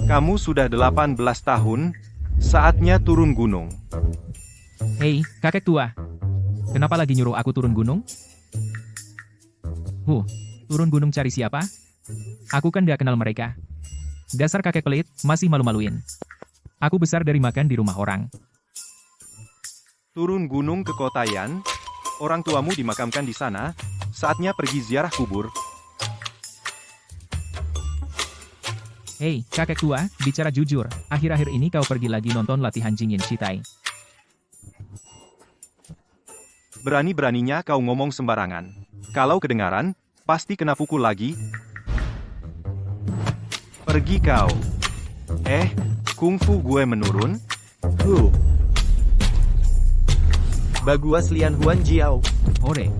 Kamu sudah 18 tahun, saatnya turun gunung. Hei, kakek tua. Kenapa lagi nyuruh aku turun gunung? Turun gunung cari siapa? Aku kan gak kenal mereka. Dasar kakek pelit, masih malu-maluin. Aku besar dari makan di rumah orang. Turun gunung ke Kotayan, orang tuamu dimakamkan di sana, saatnya pergi ziarah kubur. Hei, kakek tua, bicara jujur, akhir-akhir ini kau pergi lagi nonton latihan Jingyin Shitai. Berani-beraninya kau ngomong sembarangan. Kalau kedengaran, pasti kena pukul lagi. Pergi kau. Kungfu gue menurun? Baguas Lian Huan Jiao. Ore,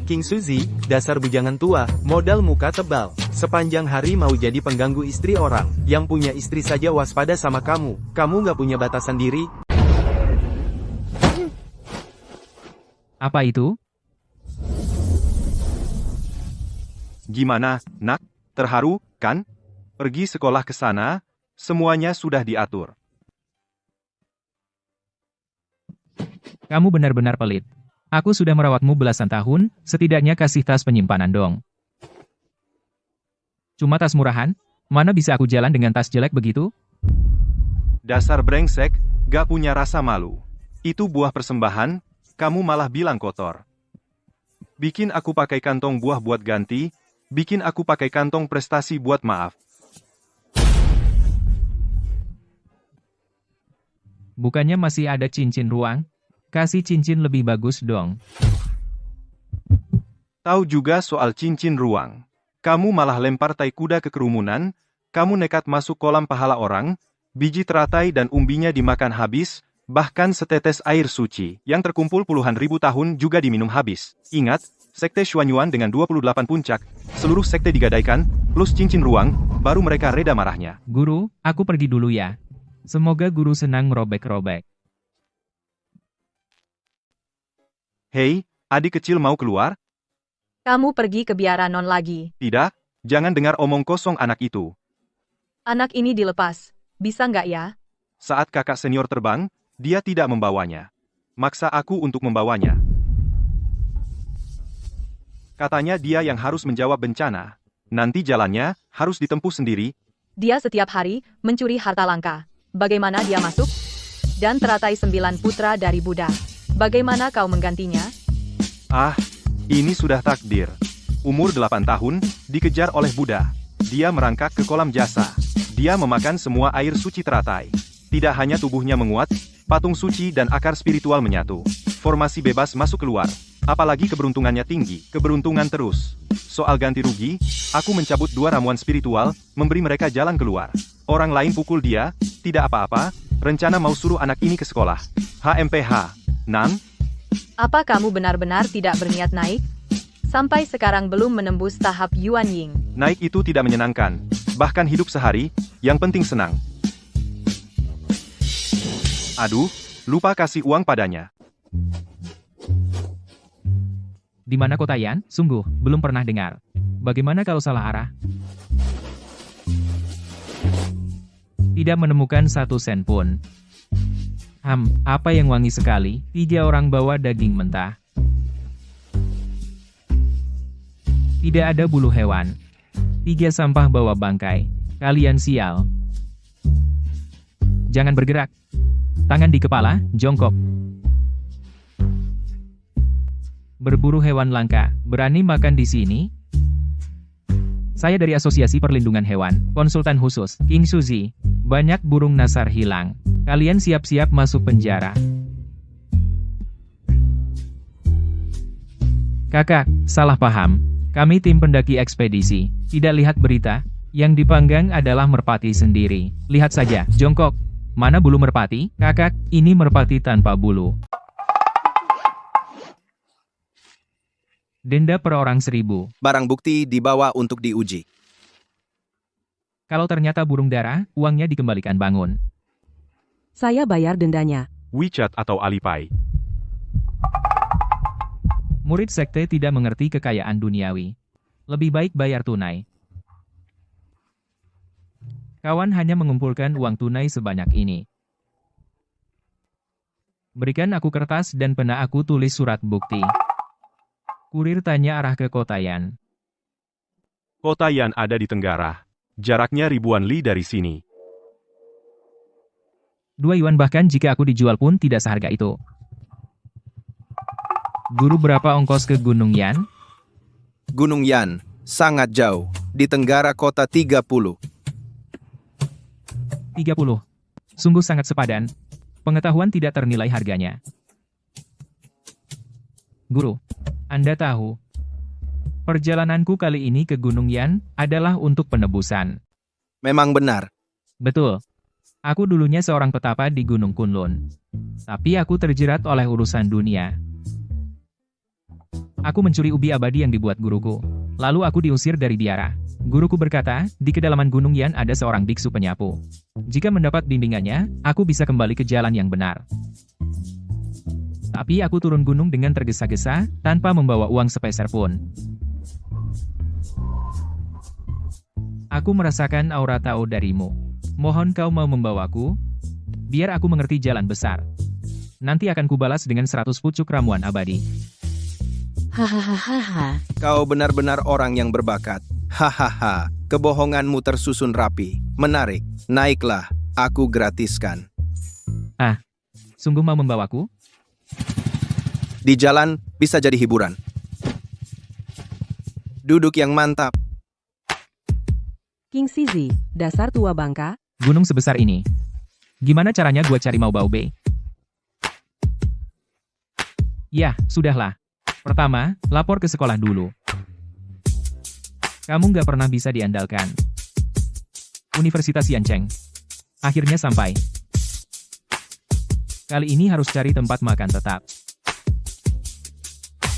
King Suzy, dasar bujangan tua, modal muka tebal. Sepanjang hari mau jadi pengganggu istri orang. Yang punya istri saja waspada sama kamu. Kamu nggak punya batasan diri. apa itu? Gimana, nak? Terharu, kan? Pergi sekolah ke sana, semuanya sudah diatur. Kamu benar-benar pelit. Aku sudah merawatmu belasan tahun, setidaknya kasih tas penyimpanan dong. Cuma tas murahan? Mana bisa aku jalan dengan tas jelek begitu? Dasar brengsek, gak punya rasa malu. Itu buah persembahan, kamu malah bilang kotor. Bikin aku pakai kantong buah buat ganti, bikin aku pakai kantong prestasi buat maaf. Bukannya masih ada cincin ruang? Kasih cincin lebih bagus dong. Tahu juga soal cincin ruang. Kamu malah lempar tai kuda ke kerumunan, kamu nekat masuk kolam pahala orang, biji teratai dan umbinya dimakan habis, bahkan setetes air suci, yang terkumpul puluhan ribu tahun juga diminum habis. Ingat, Sekte Xuanyuan dengan 28 puncak, seluruh sekte digadaikan, plus cincin ruang, baru mereka reda marahnya. Guru, aku pergi dulu ya. Semoga guru senang merobek-robek. Hei, adik kecil mau keluar? Kamu pergi ke biara non lagi. Tidak, jangan dengar omong kosong anak itu. Anak ini dilepas. Bisa nggak ya? Saat kakak senior terbang, dia tidak membawanya. Maksa aku untuk membawanya. Katanya dia yang harus menjawab bencana. Nanti jalannya harus ditempuh sendiri. Dia setiap hari mencuri harta langka. Bagaimana dia masuk? Dan teratai 9 putra dari Buddha. Bagaimana kau menggantinya? Ini sudah takdir. Umur 8 tahun, dikejar oleh Buddha. Dia merangkak ke kolam jasa. Dia memakan semua air suci teratai. Tidak hanya tubuhnya menguat, patung suci dan akar spiritual menyatu. Formasi bebas masuk keluar. Apalagi keberuntungannya tinggi, keberuntungan terus. Soal ganti rugi, aku mencabut 2 ramuan spiritual, memberi mereka jalan keluar. Orang lain pukul dia, tidak apa-apa, rencana mau suruh anak ini ke sekolah. HMPH. Nan? Apa kamu benar-benar tidak berniat naik? Sampai sekarang belum menembus tahap Yuan Ying. Naik itu tidak menyenangkan. Bahkan hidup sehari, yang penting senang. Aduh, lupa kasih uang padanya. Di mana Kotayan? Sungguh, belum pernah dengar. Bagaimana kalau salah arah? Tidak menemukan 1 sen pun. Apa yang wangi sekali? 3 orang bawa daging mentah. Tidak ada bulu hewan. 3 sampah bawa bangkai. Kalian sial. Jangan bergerak. Tangan di kepala, jongkok. Berburu hewan langka, berani makan di sini? Saya dari Asosiasi Perlindungan Hewan, konsultan khusus, King Suzy. Banyak burung nasar hilang. Kalian siap-siap masuk penjara. Kakak, salah paham. Kami tim pendaki ekspedisi. Tidak lihat berita? Yang dipanggang adalah merpati sendiri. Lihat saja, jongkok. Mana bulu merpati? Kakak, ini merpati tanpa bulu. Denda per orang 1000. Barang bukti dibawa untuk diuji. Kalau ternyata burung dara, uangnya dikembalikan bangun. Saya bayar dendanya. WeChat atau Alipay. Murid sekte tidak mengerti kekayaan duniawi. Lebih baik bayar tunai. Kawan hanya mengumpulkan uang tunai sebanyak ini. Berikan aku kertas dan pena, aku tulis surat bukti. Kurir tanya arah ke kota Yan. Kota Yan ada di Tenggara. Jaraknya ribuan li dari sini. 2 yuan, bahkan jika aku dijual pun tidak seharga itu. Guru, berapa ongkos ke Gunung Yan? Gunung Yan, sangat jauh. Di Tenggara kota 30. 30. Sungguh sangat sepadan. Pengetahuan tidak ternilai harganya. Guru, Anda tahu, perjalananku kali ini ke Gunung Yan adalah untuk penebusan. Memang benar. Betul. Aku dulunya seorang petapa di Gunung Kunlun. Tapi aku terjerat oleh urusan dunia. Aku mencuri ubi abadi yang dibuat guruku. Lalu aku diusir dari biara. Guruku berkata, di kedalaman Gunung Yan ada seorang biksu penyapu. Jika mendapat bimbingannya, aku bisa kembali ke jalan yang benar. Tapi aku turun gunung dengan tergesa-gesa, tanpa membawa uang sepeser pun. Aku merasakan aura Tao darimu. Mohon kau mau membawaku, biar aku mengerti jalan besar. Nanti akan kubalas dengan 100 pucuk ramuan abadi. Hahaha. Kau benar-benar orang yang berbakat. Hahaha, kebohonganmu tersusun rapi. Menarik. Naiklah, aku gratiskan. Sungguh mau membawaku? Di jalan, bisa jadi hiburan. Duduk yang mantap. King Sizi, dasar tua bangka. Gunung sebesar ini. Gimana caranya gua cari mau Baube? Ya, sudahlah. Pertama, lapor ke sekolah dulu. Kamu nggak pernah bisa diandalkan. Universitas Yancheng. Akhirnya sampai. Kali ini harus cari tempat makan tetap.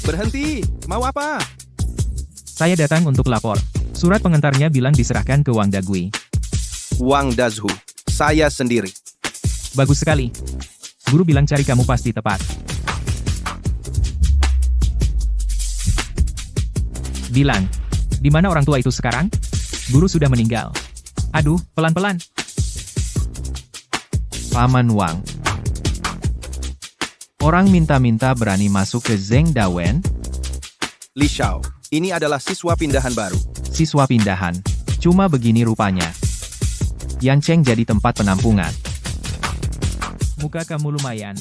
Berhenti, mau apa? Saya datang untuk lapor. Surat pengantarnya bilang diserahkan ke Wang Dagui. Wang Dazhu, saya sendiri. Bagus sekali. Guru bilang cari kamu pasti tepat. Bilang, di mana orang tua itu sekarang? Guru sudah meninggal. Aduh, pelan-pelan. Paman Wang. Orang minta-minta berani masuk ke Zheng Dawen, Li Xiao, ini adalah siswa pindahan baru. siswa pindahan. Cuma begini rupanya. Yancheng jadi tempat penampungan. Muka kamu lumayan.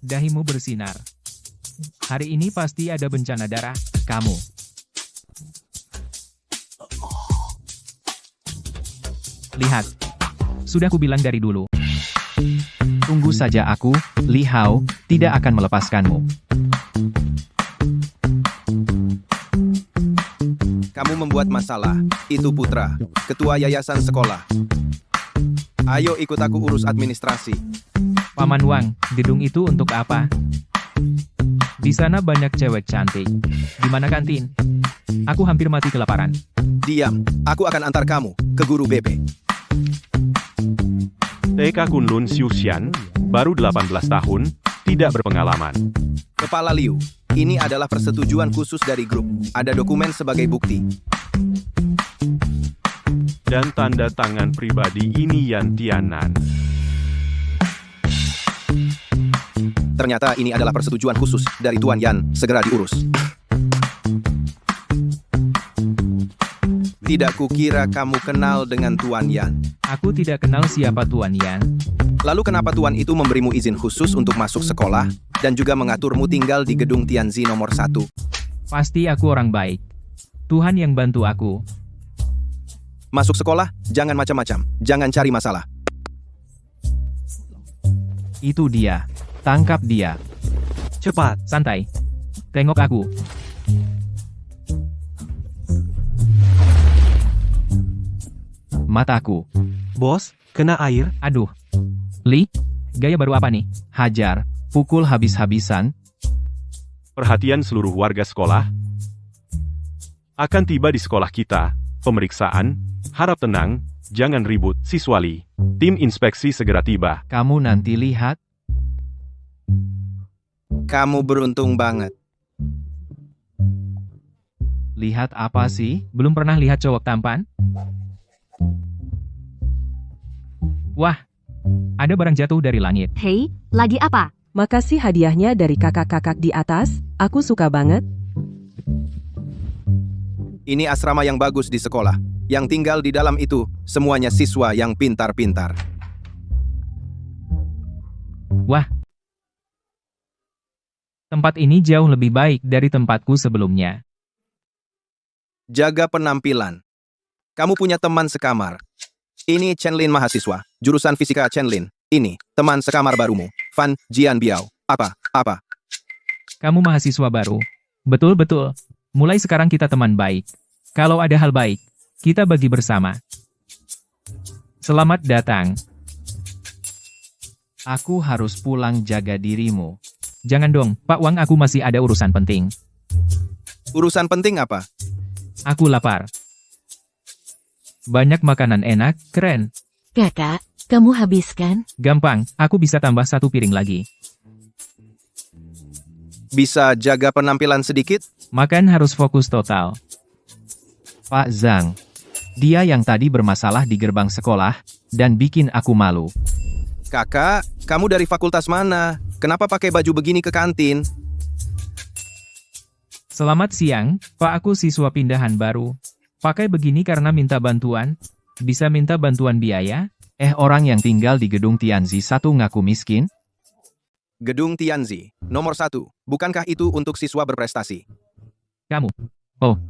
Dahimu bersinar. Hari ini pasti ada bencana darah, kamu. Lihat. Sudah kubilang dari dulu. Tunggu saja aku, Li Hao, tidak akan melepaskanmu. Kamu membuat masalah. Itu Putra, ketua yayasan sekolah. Ayo ikut aku urus administrasi. Paman Wang, gedung itu untuk apa? Di sana banyak cewek cantik. Di mana kantin? Aku hampir mati kelaparan. Diam, aku akan antar kamu ke guru BP. TK Kunlun Xiuxian, baru 18 tahun, tidak berpengalaman. Kepala Liu, ini adalah persetujuan khusus dari grup. Ada dokumen sebagai bukti. Dan tanda tangan pribadi ini Yan Tianan. Ternyata ini adalah persetujuan khusus dari Tuan Yan. Segera diurus. Tidak kukira kamu kenal dengan Tuan Yan. Aku tidak kenal siapa Tuan Yan. Lalu kenapa Tuan itu memberimu izin khusus untuk masuk sekolah dan juga mengaturmu tinggal di gedung Tianzi nomor 1? Pasti aku orang baik. Tuhan yang bantu aku. Masuk sekolah, jangan macam-macam. Jangan cari masalah. Itu dia. Tangkap dia. Cepat. Santai. Tengok aku. Mataku. Bos, kena air. Aduh. Li, gaya baru apa nih? Hajar. Pukul habis-habisan. Perhatian seluruh warga sekolah. Akan tiba di sekolah kita. Pemeriksaan. Harap tenang. Jangan ribut, siswali. Tim inspeksi segera tiba. Kamu nanti lihat. Kamu beruntung banget. Lihat apa sih? Belum pernah lihat cowok tampan? Wah, ada barang jatuh dari langit. Hei, lagi apa? Makasih hadiahnya dari kakak-kakak di atas, aku suka banget. Ini asrama yang bagus di sekolah. Yang tinggal di dalam itu, semuanya siswa yang pintar-pintar. Wah, tempat ini jauh lebih baik dari tempatku sebelumnya. Jaga penampilan. Kamu punya teman sekamar. Ini Chenlin mahasiswa, jurusan fisika Chenlin. Ini, teman sekamar barumu, Fan Jianbiao. Apa? Kamu mahasiswa baru. Betul-betul. Mulai sekarang kita teman baik. Kalau ada hal baik, kita bagi bersama. Selamat datang. Aku harus pulang, jaga dirimu. Jangan dong, Pak Wang, aku masih ada urusan penting. Urusan penting apa? Aku lapar. Banyak makanan enak, keren. Kakak, kamu habiskan? Gampang, aku bisa tambah 1 piring lagi. Bisa jaga penampilan sedikit? Makan harus fokus total. Pak Zhang. Dia yang tadi bermasalah di gerbang sekolah, dan bikin aku malu. Kakak, kamu dari fakultas mana? Kenapa pakai baju begini ke kantin? Selamat siang, Pak, aku siswa pindahan baru. Pakai begini karena minta bantuan. Bisa minta bantuan biaya? Orang yang tinggal di gedung Tianzi 1 ngaku miskin? Gedung Tianzi, nomor 1. Bukankah itu untuk siswa berprestasi? Kamu. Oh.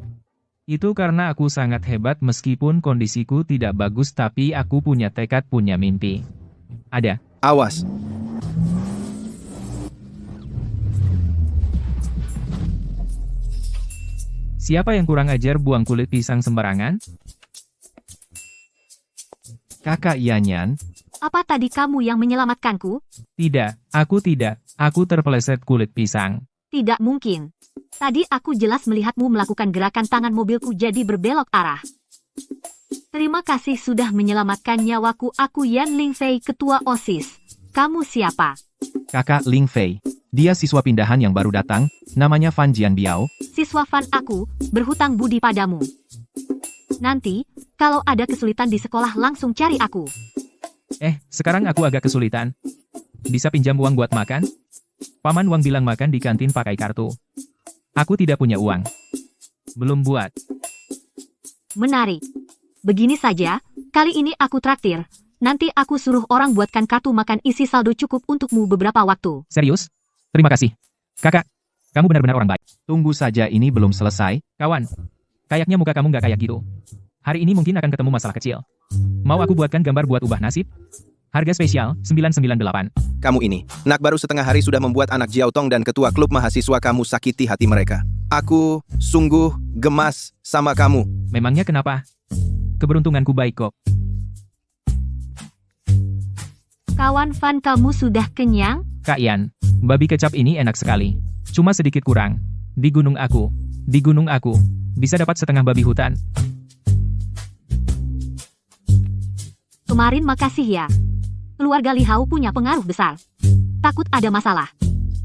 Itu karena aku sangat hebat meskipun kondisiku tidak bagus, tapi aku punya tekad, punya mimpi. Ada. Awas. Siapa yang kurang ajar buang kulit pisang sembarangan? Kakak Yanyan, Apa tadi kamu yang menyelamatkanku? Tidak, aku tidak. Aku terpeleset kulit pisang. Tidak mungkin. Tadi aku jelas melihatmu melakukan gerakan tangan mobilku jadi berbelok arah. Terima kasih sudah menyelamatkan nyawaku. Aku Yan Lingfei, ketua OSIS. Kamu siapa? kakak Ling Fei. Dia siswa pindahan yang baru datang, namanya Fan Jianbiao. Siswa Fan aku, berhutang budi padamu. Nanti, kalau ada kesulitan di sekolah langsung cari aku. Sekarang aku agak kesulitan. Bisa pinjam uang buat makan? Paman Wang bilang makan di kantin pakai kartu. Aku tidak punya uang. Belum buat. Menarik. Begini saja, kali ini aku traktir. Nanti aku suruh orang buatkan kartu makan isi saldo cukup untukmu beberapa waktu. Serius? Terima kasih. Kakak, kamu benar-benar orang baik. Tunggu saja, ini belum selesai. Kawan, kayaknya muka kamu nggak kayak gitu. Hari ini mungkin akan ketemu masalah kecil. Mau aku buatkan gambar buat ubah nasib? Harga spesial, 998. Kamu ini, nak baru setengah hari sudah membuat anak Jiaotong dan ketua klub mahasiswa kamu sakiti hati mereka. Aku sungguh gemas sama kamu. Memangnya kenapa? Keberuntunganku baik kok. Kawan Fan, kamu sudah kenyang? Kak Yan, babi kecap ini enak sekali. Cuma sedikit kurang. Di gunung aku, bisa dapat setengah babi hutan. Kemarin makasih ya. Keluarga Li Hao punya pengaruh besar. Takut ada masalah.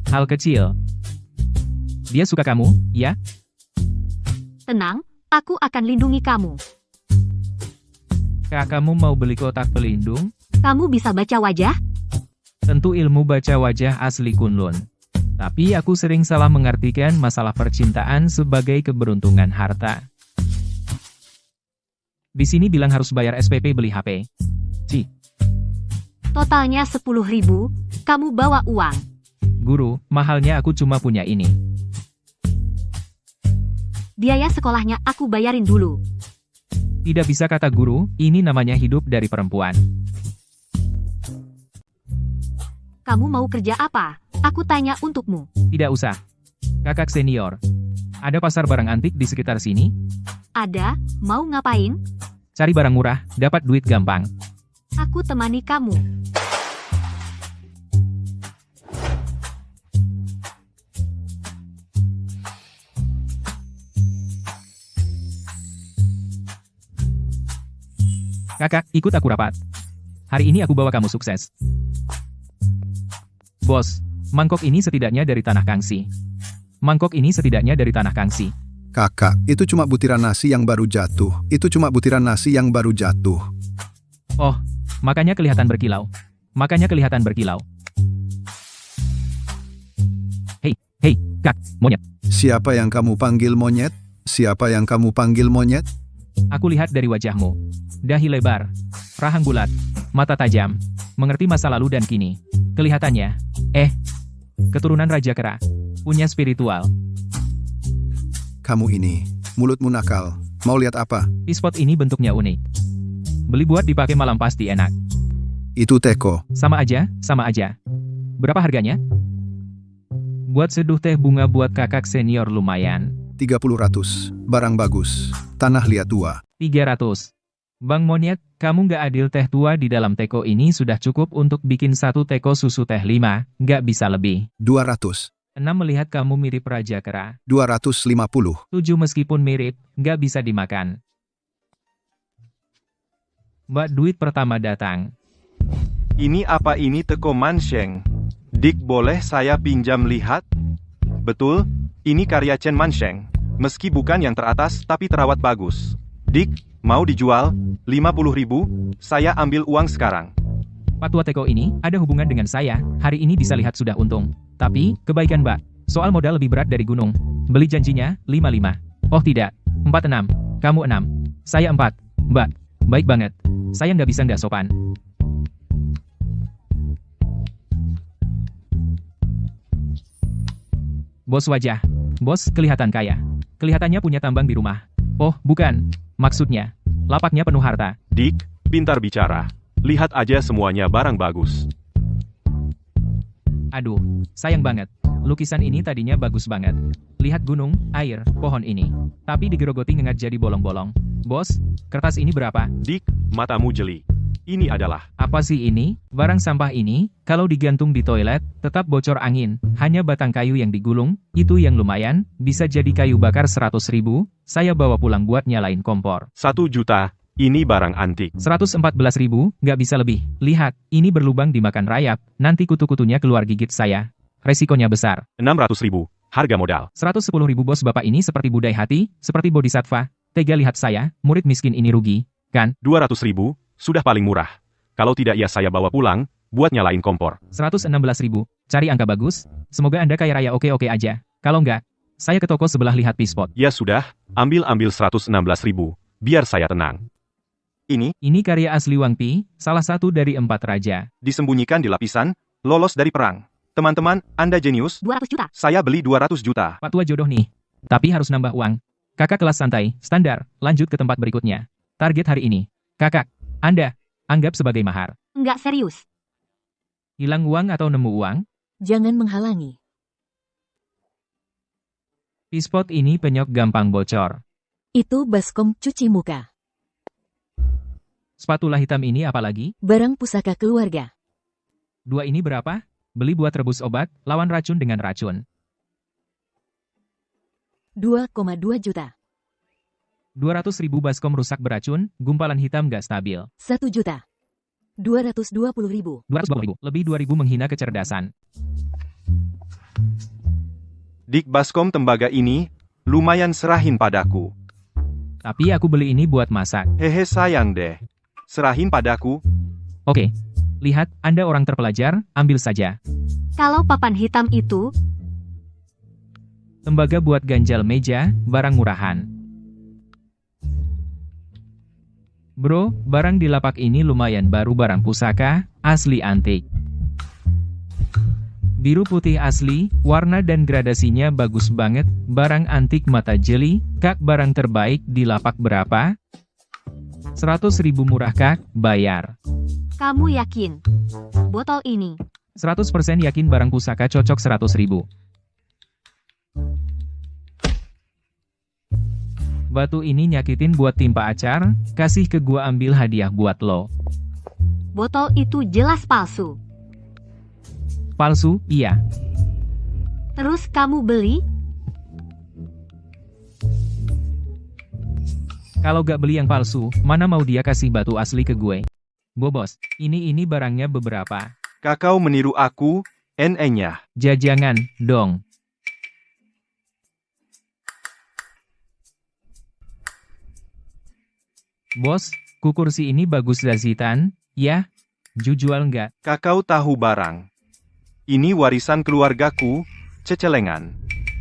Hal kecil. Dia suka kamu, ya? Tenang, aku akan lindungi kamu. Kak, kamu mau beli kotak pelindung? Kamu bisa baca wajah? Tentu ilmu baca wajah asli Kunlun. Tapi aku sering salah mengartikan masalah percintaan sebagai keberuntungan harta. Di sini bilang harus bayar SPP beli HP. Totalnya 10.000, kamu bawa uang. Guru, mahalnya aku cuma punya ini. Biaya sekolahnya aku bayarin dulu. Tidak bisa kata guru, ini namanya hidup dari perempuan. Kamu mau kerja apa? Aku tanya untukmu. Tidak usah. Kakak senior. Ada pasar barang antik di sekitar sini? Ada, mau ngapain? Cari barang murah, dapat duit gampang. Aku temani kamu. Kakak, ikut aku rapat. Hari ini aku bawa kamu sukses. Bos, mangkok ini setidaknya dari tanah Kangxi. Mangkok ini setidaknya dari tanah Kangxi. Kakak, itu cuma butiran nasi yang baru jatuh. Itu cuma butiran nasi yang baru jatuh. Oh, makanya kelihatan berkilau. Makanya kelihatan berkilau. Hei, Kak, monyet. Siapa yang kamu panggil monyet? Siapa yang kamu panggil monyet? Aku lihat dari wajahmu. Dahi lebar, rahang bulat, mata tajam, mengerti masa lalu dan kini. Kelihatannya, keturunan Raja Kera, punya spiritual. Kamu ini, mulutmu nakal. Mau lihat apa? Pispot ini bentuknya unik. Beli buat dipakai malam pasti enak. Itu teko. Sama aja, sama aja. Berapa harganya? Buat seduh teh bunga buat kakak senior lumayan. 30 barang bagus. Tanah liat tua. 300. Bang Monyet, kamu nggak adil, teh tua di dalam teko ini sudah cukup untuk bikin satu teko susu teh 5, nggak bisa lebih. 200. 6 melihat kamu mirip Raja Kera. 250. 7 meskipun mirip, nggak bisa dimakan. Mbak duit pertama datang. Ini apa ini teko Mansheng? Dik, boleh saya pinjam lihat? Betul, ini karya Chen Mansheng. Meski bukan yang teratas tapi terawat bagus. Dik, mau dijual? 50.000, saya ambil uang sekarang. Patwa teko ini ada hubungan dengan saya, hari ini bisa lihat sudah untung. Tapi, kebaikan Mbak. Soal modal lebih berat dari gunung. Beli janjinya, 55. Oh tidak, 46. Kamu 6. Saya 4. Mbak, baik banget. Saya nggak bisa nggak sopan. Bos wajah. Bos kelihatan kaya. Kelihatannya punya tambang di rumah. Oh, bukan. Maksudnya, lapaknya penuh harta. Dik, pintar bicara. Lihat aja semuanya barang bagus. Aduh, sayang banget. Lukisan ini tadinya bagus banget. Lihat gunung, air, pohon ini. Tapi digerogoti ngengat jadi bolong-bolong. Bos, kertas ini berapa? Dik, matamu jeli. Ini adalah... Apa sih ini? Barang sampah ini, kalau digantung di toilet, tetap bocor angin. Hanya batang kayu yang digulung, itu yang lumayan, bisa jadi kayu bakar 100.000, saya bawa pulang buat nyalain kompor. 1 juta, ini barang antik. 114.000, nggak bisa lebih. Lihat, ini berlubang dimakan rayap, nanti kutu-kutunya keluar gigit saya. Resikonya besar. 600.000, harga modal. 110.000 bos, bapak ini seperti budai hati, seperti bodhisattva. Tega lihat saya, murid miskin ini rugi, kan? 200.000, sudah paling murah. Kalau tidak ya saya bawa pulang, buat nyalain kompor. 116.000, cari angka bagus, semoga Anda kaya raya oke-oke aja. Kalau enggak, saya ke toko sebelah lihat pispot. Ya sudah, ambil 116.000, biar saya tenang. Ini karya asli Wang Pi, salah satu dari 4 raja. Disembunyikan di lapisan, lolos dari perang. Teman-teman, Anda jenius? 200 juta. Saya beli 200 juta. Pak tua jodoh nih. Tapi harus nambah uang. Kakak kelas santai, standar, lanjut ke tempat berikutnya. Target hari ini. Kakak, Anda, anggap sebagai mahar. Enggak serius. Hilang uang atau nemu uang? Jangan menghalangi. Pispot ini penyok gampang bocor. Itu baskom cuci muka. Spatula hitam ini apalagi? Barang pusaka keluarga. 2 ini berapa? Beli buat rebus obat, lawan racun dengan racun. 2,2 juta. 200.000 baskom rusak beracun, gumpalan hitam gak stabil. 1 juta. 220.000. 220.000, lebih 2.000 menghina kecerdasan. Dik, baskom tembaga ini, lumayan, serahin padaku. Tapi aku beli ini buat masak. Hehe, sayang deh. Serahin padaku. Oke. Lihat, Anda orang terpelajar, ambil saja. Kalau papan hitam itu, Tembaga buat ganjal meja, barang murahan. Bro, barang di lapak ini lumayan baru, barang pusaka, asli antik. Biru putih asli, warna dan gradasinya bagus banget, barang antik mata jeli. Kak, barang terbaik di lapak berapa? 100.000 murah kak, bayar. kamu yakin? Botol ini. 100% yakin barang pusaka cocok 100.000. Batu ini nyakitin buat timpa acar, kasih ke gua, ambil hadiah buat lo. Botol itu jelas palsu. Palsu, iya. Terus kamu beli? Kalau gak beli yang palsu, mana mau dia kasih batu asli ke gue? Bobos, ini barangnya beberapa. Kakau meniru aku, NE-nya. Jajangan, dong. Bos, kursi ini bagus Zazitan, ya? Jual nggak? Kakau tahu barang. Ini warisan keluargaku, cecelengan.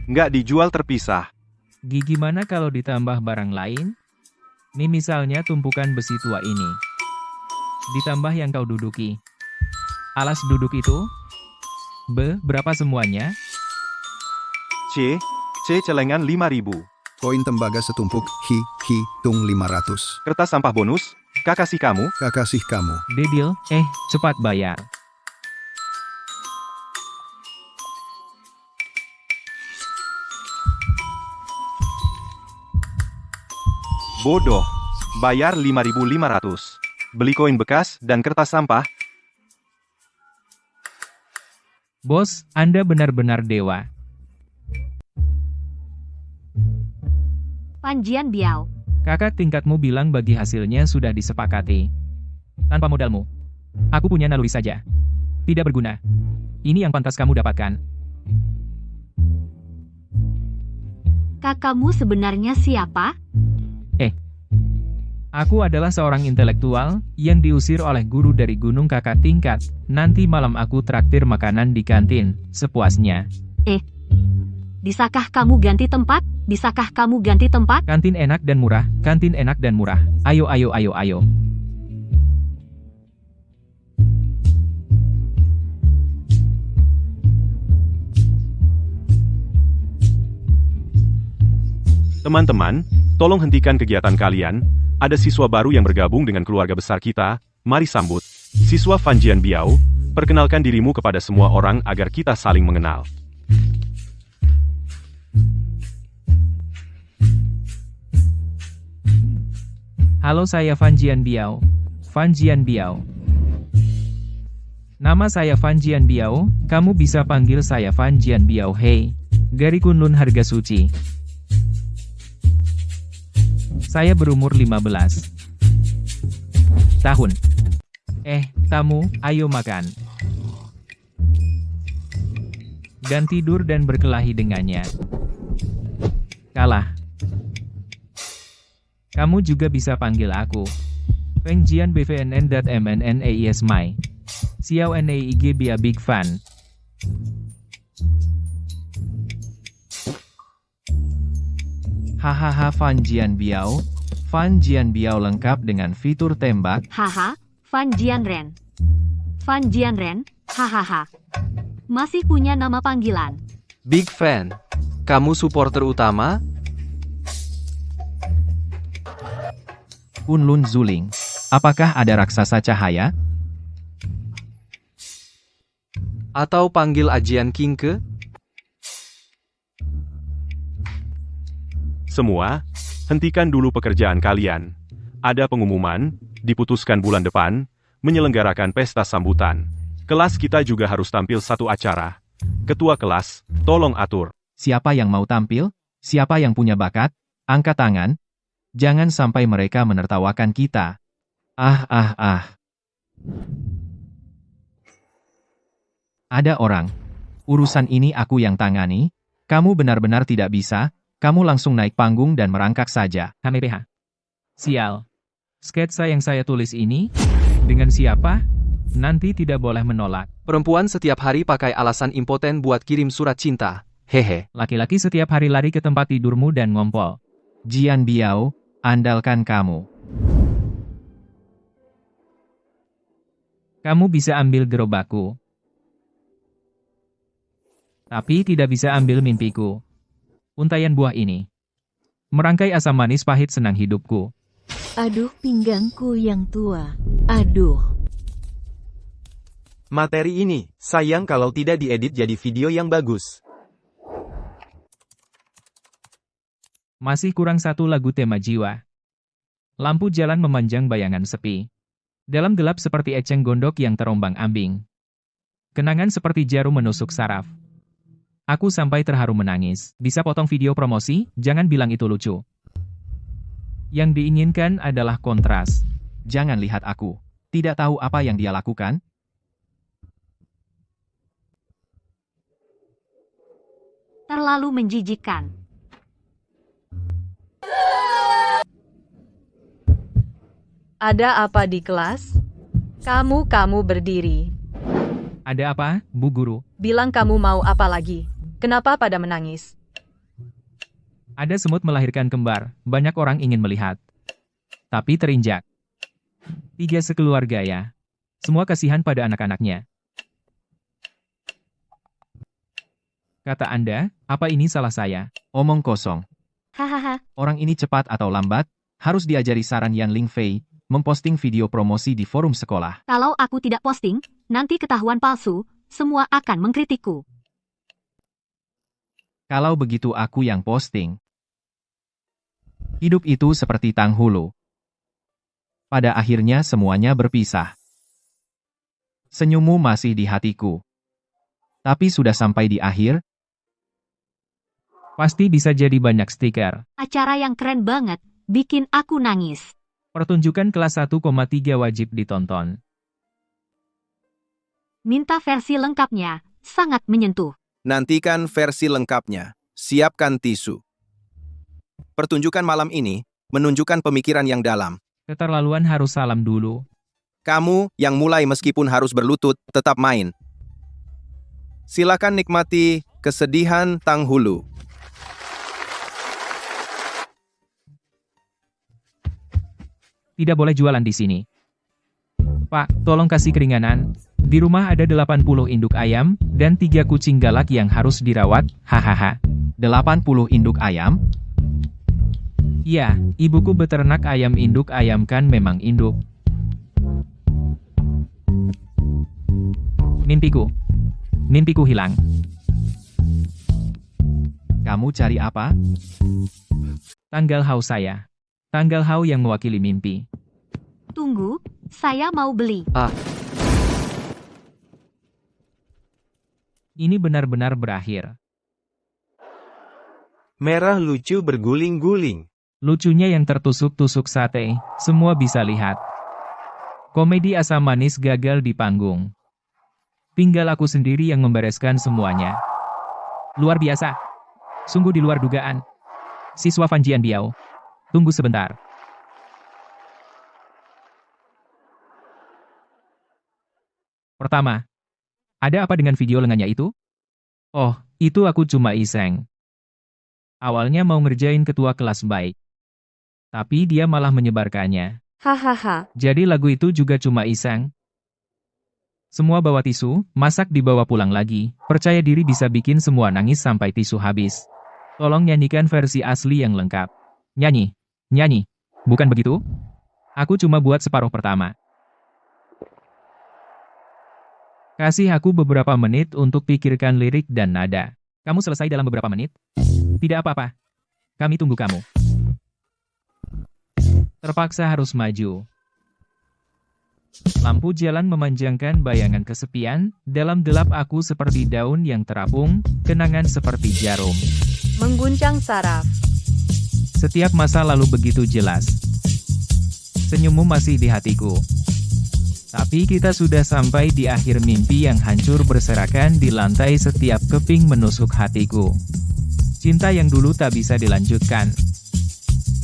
Nggak dijual terpisah. Gimana kalau ditambah barang lain? Nih misalnya tumpukan besi tua ini. Ditambah yang kau duduki. Alas duduk itu? Berapa semuanya? celengan 5.000. Koin tembaga setumpuk, hitung 500. Kertas sampah bonus, kakasih kamu. Kakasih kamu. Dedil, cepat bayar. Bodoh. Bayar 5.500. Beli koin bekas dan kertas sampah. Bos, Anda benar-benar dewa. Fan Jianbiao. Kakak tingkatmu bilang bagi hasilnya sudah disepakati. Tanpa modalmu. Aku punya naluri saja. Tidak berguna. Ini yang pantas kamu dapatkan. Kakakmu sebenarnya siapa? Aku adalah seorang intelektual, yang diusir oleh guru dari gunung kakak tingkat. Nanti malam aku traktir makanan di kantin, sepuasnya. Bisakah kamu ganti tempat? Bisakah kamu ganti tempat? Kantin enak dan murah, kantin enak dan murah. Ayo. Teman-teman, tolong hentikan kegiatan kalian. Ada siswa baru yang bergabung dengan keluarga besar kita. Mari sambut. Siswa Fan Jianbiao, perkenalkan dirimu kepada semua orang agar kita saling mengenal. Halo, saya Fan Jianbiao. Fan Jianbiao. Nama saya Fan Jianbiao, kamu bisa panggil saya Fan Jianbiao. Hei, Gari Kunlun harga suci. Saya berumur 15 tahun. Tamu, ayo makan. Dan tidur dan berkelahi dengannya. Kalah. Kamu juga bisa panggil aku. Feng Jian BVNN.MNNAIS My. Xiao NAIG Bia Big Fan. Hahaha Fan Jianbiao. Fan Jianbiao lengkap dengan fitur tembak. Haha, Fan Jianren. Fan Jianren, hahaha. Masih punya nama panggilan. Big fan. Kamu supporter utama? Kunlun Zuling. Apakah ada raksasa cahaya? Atau panggil Ajian Kingke? Semua, hentikan dulu pekerjaan kalian. Ada pengumuman, diputuskan bulan depan, menyelenggarakan pesta sambutan. Kelas kita juga harus tampil satu acara. Ketua kelas, tolong atur. Siapa yang mau tampil? Siapa yang punya bakat? Angkat tangan. Jangan sampai mereka menertawakan kita. Ada orang. Urusan ini aku yang tangani. Kamu benar-benar tidak bisa. Kamu langsung naik panggung dan merangkak saja. HMPH. Sial. Sketsa yang saya tulis ini, dengan siapa? Nanti tidak boleh menolak. Perempuan setiap hari pakai alasan impoten buat kirim surat cinta. Hehe. Laki-laki setiap hari lari ke tempat tidurmu dan ngompol. Jianbiao, andalkan kamu. Kamu bisa ambil gerobakku. Tapi tidak bisa ambil mimpiku. Untaian buah ini. Merangkai asam manis pahit senang hidupku. Aduh pinggangku yang tua. Aduh. Materi ini, sayang kalau tidak diedit jadi video yang bagus. Masih kurang satu lagu tema jiwa. Lampu jalan memanjang bayangan sepi. Dalam gelap seperti eceng gondok yang terombang-ambing. Kenangan seperti jarum menusuk saraf. Aku sampai terharu menangis. Bisa potong video promosi? Jangan bilang itu lucu. Yang diinginkan adalah kontras. Jangan lihat aku. Tidak tahu apa yang dia lakukan? Terlalu menjijikkan. Ada apa di kelas? Kamu berdiri. Ada apa, Bu Guru? Bilang kamu mau apa lagi? Kenapa pada menangis? Ada semut melahirkan kembar, banyak orang ingin melihat. Tapi terinjak. 3 sekeluarga ya. Semua kasihan pada anak-anaknya. Kata Anda, apa ini salah saya? Omong kosong. Hahaha. Orang ini cepat atau lambat, harus diajari saran Yan Lingfei, memposting video promosi di forum sekolah. Kalau aku tidak posting, nanti ketahuan palsu, semua akan mengkritikku. Kalau begitu aku yang posting. Hidup itu seperti tang hulu. Pada akhirnya semuanya berpisah. Senyummu masih di hatiku. Tapi sudah sampai di akhir. Pasti bisa jadi banyak stiker. Acara yang keren banget, bikin aku nangis. Pertunjukan kelas 1,3 wajib ditonton. Minta versi lengkapnya, sangat menyentuh. Nantikan versi lengkapnya. Siapkan tisu. Pertunjukan malam ini menunjukkan pemikiran yang dalam. Keterlaluan harus salam dulu. Kamu yang mulai meskipun harus berlutut, tetap main. Silakan nikmati kesedihan tang hulu. Tidak boleh jualan di sini. Pak, tolong kasih keringanan. Di rumah ada 80 induk ayam, dan 3 kucing galak yang harus dirawat, hahaha. 80 induk ayam? Iya, ibuku beternak ayam induk ayam kan memang induk. Mimpiku hilang. Kamu cari apa? Tanggal haus saya. Tanggal hau yang mewakili mimpi. Tunggu, saya mau beli. Ini benar-benar berakhir. Merah lucu berguling-guling. Lucunya yang tertusuk-tusuk sate, semua bisa lihat. Komedi asam manis gagal di panggung. Tinggal aku sendiri yang membereskan semuanya. Luar biasa. Sungguh di luar dugaan. Siswa Fan Jianbiao. Tunggu sebentar. Pertama, ada apa dengan video lengannya itu? Oh, itu aku cuma iseng. Awalnya mau ngerjain ketua kelas baik. Tapi dia malah menyebarkannya. Hahaha. Jadi lagu itu juga cuma iseng. Semua bawa tisu, masak dibawa pulang lagi. Percaya diri bisa bikin semua nangis sampai tisu habis. Tolong nyanyikan versi asli yang lengkap. Nyanyi. Bukan begitu? Aku cuma buat separuh pertama. Kasih aku beberapa menit untuk pikirkan lirik dan nada. Kamu selesai dalam beberapa menit? Tidak apa-apa. Kami tunggu kamu. Terpaksa harus maju. Lampu jalan memanjangkan bayangan kesepian, dalam gelap aku seperti daun yang terapung, kenangan seperti jarum. Mengguncang saraf. Setiap masa lalu begitu jelas. Senyummu masih di hatiku. Tapi kita sudah sampai di akhir mimpi yang hancur berserakan di lantai setiap keping menusuk hatiku. Cinta yang dulu tak bisa dilanjutkan.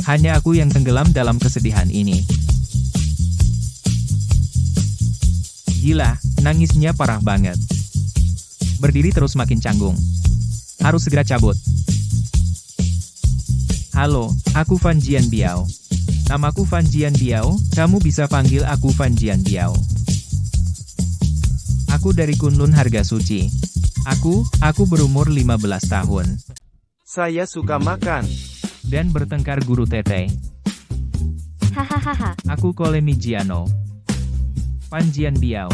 Hanya aku yang tenggelam dalam kesedihan ini. Gila, nangisnya parah banget. Berdiri terus makin canggung. Harus segera cabut. Halo, aku Fan Jianbiao. Namaku Fan Jianbiao, kamu bisa panggil aku Fan Jianbiao. Aku dari Kunlun Harga Suci. Aku berumur 15 tahun. Saya suka makan. Dan bertengkar guru Tete. Hahaha. Aku Kolemi Jiano. Fan Jianbiao.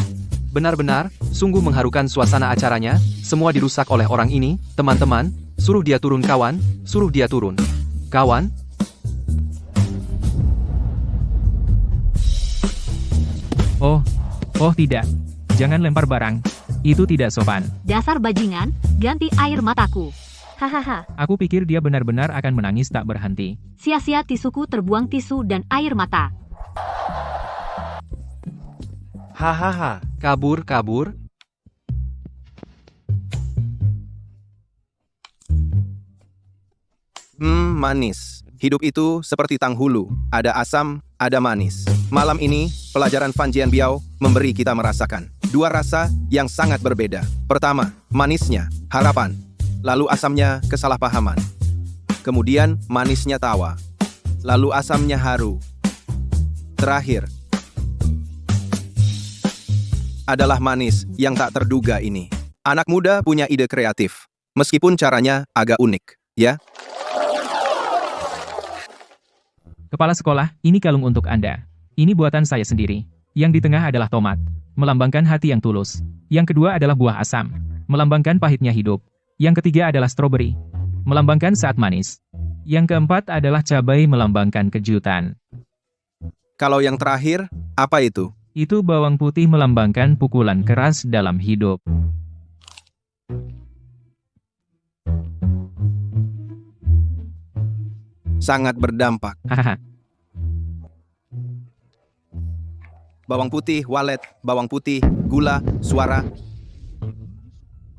Benar-benar, sungguh mengharukan suasana acaranya, semua dirusak oleh orang ini, teman-teman, suruh dia turun kawan, suruh dia turun. Kawan? Oh tidak. Jangan lempar barang. Itu tidak sopan. Dasar bajingan, ganti air mataku. Hahaha. Aku pikir dia benar-benar akan menangis tak berhenti. Sia-sia tisuku terbuang tisu dan air mata. Hahaha. Kabur. Manis. Hidup itu seperti tang hulu. Ada asam, ada manis. Malam ini, pelajaran Fan Jianbiao memberi kita merasakan dua rasa yang sangat berbeda. Pertama, manisnya, harapan. Lalu asamnya, kesalahpahaman. Kemudian, manisnya tawa. Lalu asamnya haru. Terakhir, adalah manis yang tak terduga ini. Anak muda punya ide kreatif, meskipun caranya agak unik, ya? Kepala sekolah, ini kalung untuk Anda. Ini buatan saya sendiri. Yang di tengah adalah tomat, melambangkan hati yang tulus. Yang kedua adalah buah asam, melambangkan pahitnya hidup. Yang ketiga adalah stroberi, melambangkan saat manis. Yang keempat adalah cabai, melambangkan kejutan. Kalau yang terakhir, apa itu? Itu bawang putih, melambangkan pukulan keras dalam hidup. Sangat berdampak. Hahaha. Bawang putih, walet, bawang putih, gula, suara.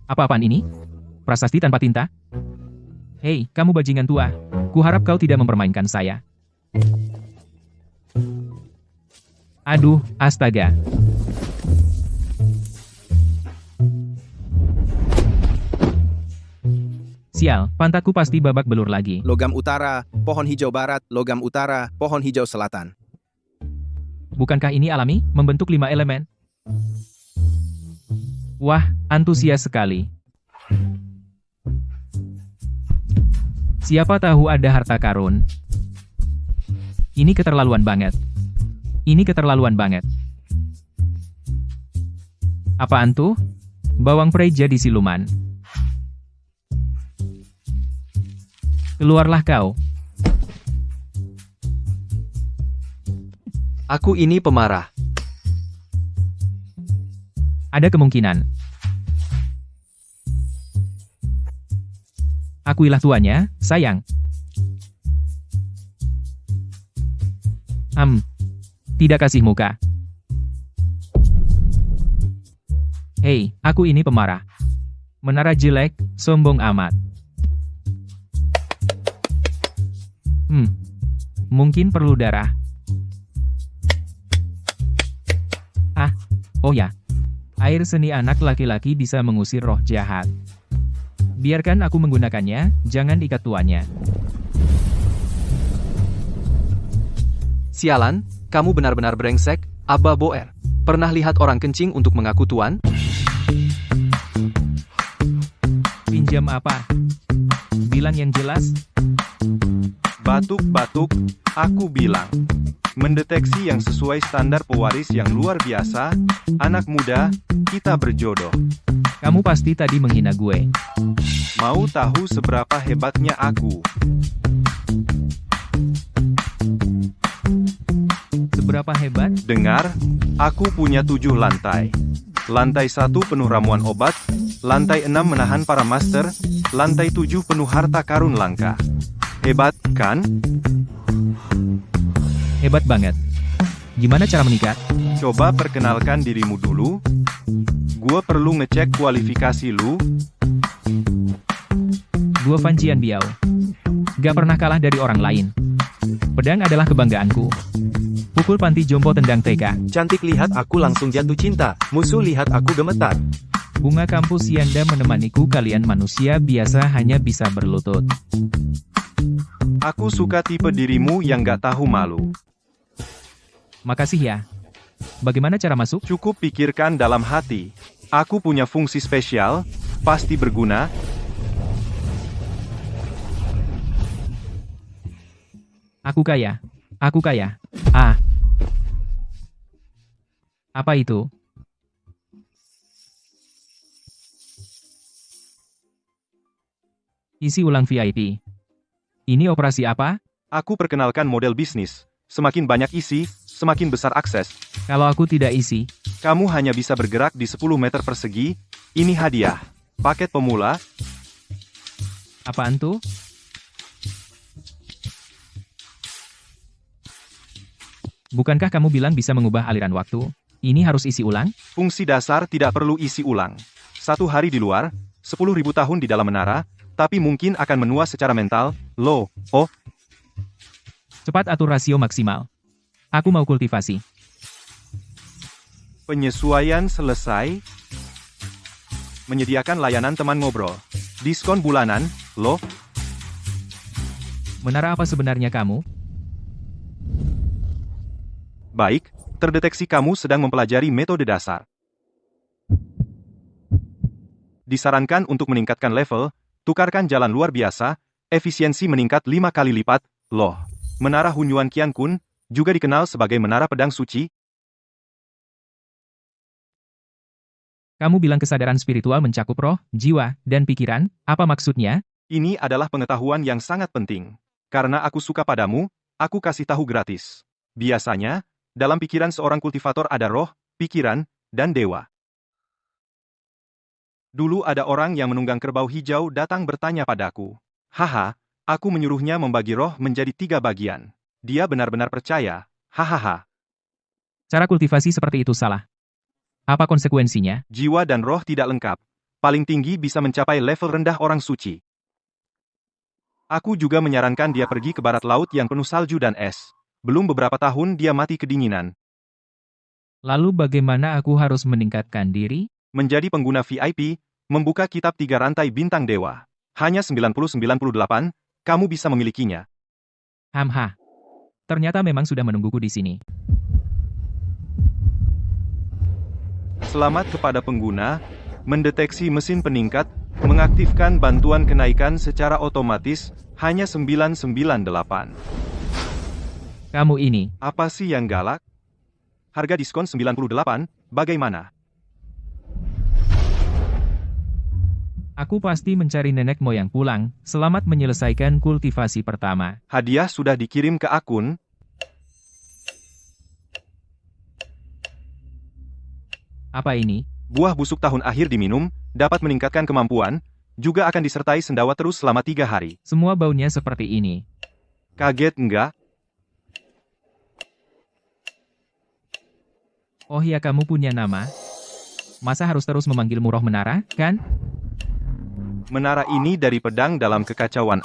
Apa-apaan ini? Prasasti tanpa tinta? Hei, kamu bajingan tua. Kuharap kau tidak mempermainkan saya. Aduh, astaga. Sial, pantatku pasti babak belur lagi. Logam utara, pohon hijau barat, logam utara, pohon hijau selatan. Bukankah ini alami, membentuk 5 elemen? Wah, antusias sekali. Siapa tahu ada harta karun. Ini keterlaluan banget. Ini keterlaluan banget. Apaan tuh? Bawang prei jadi siluman. Keluarlah kau. Aku ini pemarah. Ada kemungkinan. Akuilah tuanya, sayang. Tidak kasih muka. Hei, aku ini pemarah. Menara jelek, sombong amat. Mungkin perlu darah. Oh ya. Air seni anak laki-laki bisa mengusir roh jahat. Biarkan aku menggunakannya, jangan ikat tuannya. Sialan, kamu benar-benar brengsek, Aba Boer. Pernah lihat orang kencing untuk mengaku tuan? Pinjam apa? Bilang yang jelas. Batuk-batuk, aku bilang. Mendeteksi yang sesuai standar pewaris yang luar biasa, anak muda, kita berjodoh. Kamu pasti tadi menghina gue. Mau tahu seberapa hebatnya aku? Seberapa hebat? Dengar, aku punya 7 lantai. Lantai 1 penuh ramuan obat, lantai 6 menahan para master, lantai 7 penuh harta karun langka. Hebat, kan? Hebat banget. Gimana cara mengikat? Coba perkenalkan dirimu dulu. Gua perlu ngecek kualifikasi lu. Gua Fan Jianbiao. Gak pernah kalah dari orang lain. Pedang adalah kebanggaanku. Pukul panti jompo tendang TK. Cantik lihat aku langsung jatuh cinta. Musuh lihat aku gemetar. Bunga kampus Yanda menemaniku, kalian manusia biasa hanya bisa berlutut. Aku suka tipe dirimu yang gak tahu malu. Makasih ya. Bagaimana cara masuk? Cukup pikirkan dalam hati. Aku punya fungsi spesial, pasti berguna. Aku kaya. Aku kaya. Apa itu? Isi ulang VIP. Ini operasi apa? Aku perkenalkan model bisnis. Semakin banyak isi, semakin besar akses. Kalau aku tidak isi, kamu hanya bisa bergerak di 10 meter persegi. Ini hadiah. Paket pemula. Apaan tuh? Bukankah kamu bilang bisa mengubah aliran waktu? Ini harus isi ulang? Fungsi dasar tidak perlu isi ulang. 1 hari di luar, 10.000 tahun di dalam menara, tapi mungkin akan menua secara mental. Cepat atur rasio maksimal. Aku mau kultivasi. Penyesuaian selesai. Menyediakan layanan teman ngobrol. Diskon bulanan, loh. Menara apa sebenarnya kamu? Baik, terdeteksi kamu sedang mempelajari metode dasar. Disarankan untuk meningkatkan level, tukarkan jalan luar biasa, efisiensi meningkat 5 kali lipat, loh. Menara Hunyuan Qiankun, juga dikenal sebagai Menara Pedang Suci. Kamu bilang kesadaran spiritual mencakup roh, jiwa, dan pikiran, apa maksudnya? Ini adalah pengetahuan yang sangat penting. Karena aku suka padamu, aku kasih tahu gratis. Biasanya, dalam pikiran seorang kultivator ada roh, pikiran, dan dewa. Dulu ada orang yang menunggang kerbau hijau datang bertanya padaku. Haha, aku menyuruhnya membagi roh menjadi 3 bagian. Dia benar-benar percaya. Hahaha. Cara kultivasi seperti itu salah. Apa konsekuensinya? Jiwa dan roh tidak lengkap. Paling tinggi bisa mencapai level rendah orang suci. Aku juga menyarankan dia pergi ke barat laut yang penuh salju dan es. Belum beberapa tahun dia mati kedinginan. Lalu bagaimana aku harus meningkatkan diri? Menjadi pengguna VIP, membuka kitab 3 rantai bintang dewa. Hanya 90-98, kamu bisa memilikinya. Hamha. Ternyata memang sudah menungguku di sini. Selamat kepada pengguna, mendeteksi mesin peningkat, mengaktifkan bantuan kenaikan secara otomatis, hanya 998. Kamu ini. Apa sih yang galak? Harga diskon 98, bagaimana? Aku pasti mencari nenek moyang pulang, selamat menyelesaikan kultivasi pertama. Hadiah sudah dikirim ke akun. Apa ini? Buah busuk tahun akhir diminum, dapat meningkatkan kemampuan, juga akan disertai sendawa terus selama 3 hari. Semua baunya seperti ini. Kaget enggak? Oh ya, kamu punya nama? Masa harus terus memanggilmu roh menara, kan? Menara ini dari pedang dalam kekacauan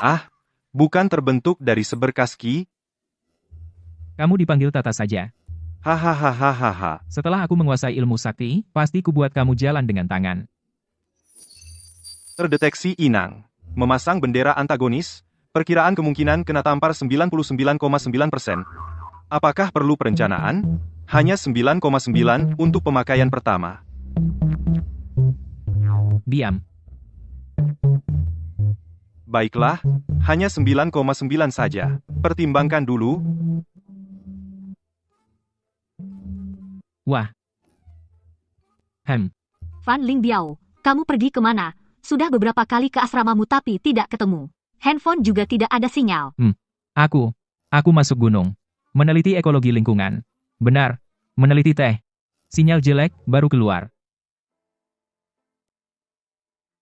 bukan terbentuk dari seberkas ki. Kamu dipanggil Tata saja. Hahaha. Setelah aku menguasai ilmu sakti, pasti kubuat kamu jalan dengan tangan. Terdeteksi inang. Memasang bendera antagonis, perkiraan kemungkinan kena tampar 99,9%. Apakah perlu perencanaan? Hanya 9,9 untuk pemakaian pertama. Diam. Baiklah, hanya 9,9 saja. Pertimbangkan dulu. Wah. Fan Lingbiao, kamu pergi kemana? Sudah beberapa kali ke asramamu tapi tidak ketemu. Handphone juga tidak ada sinyal. Aku masuk gunung. Meneliti ekologi lingkungan. Benar, meneliti teh. Sinyal jelek, baru keluar.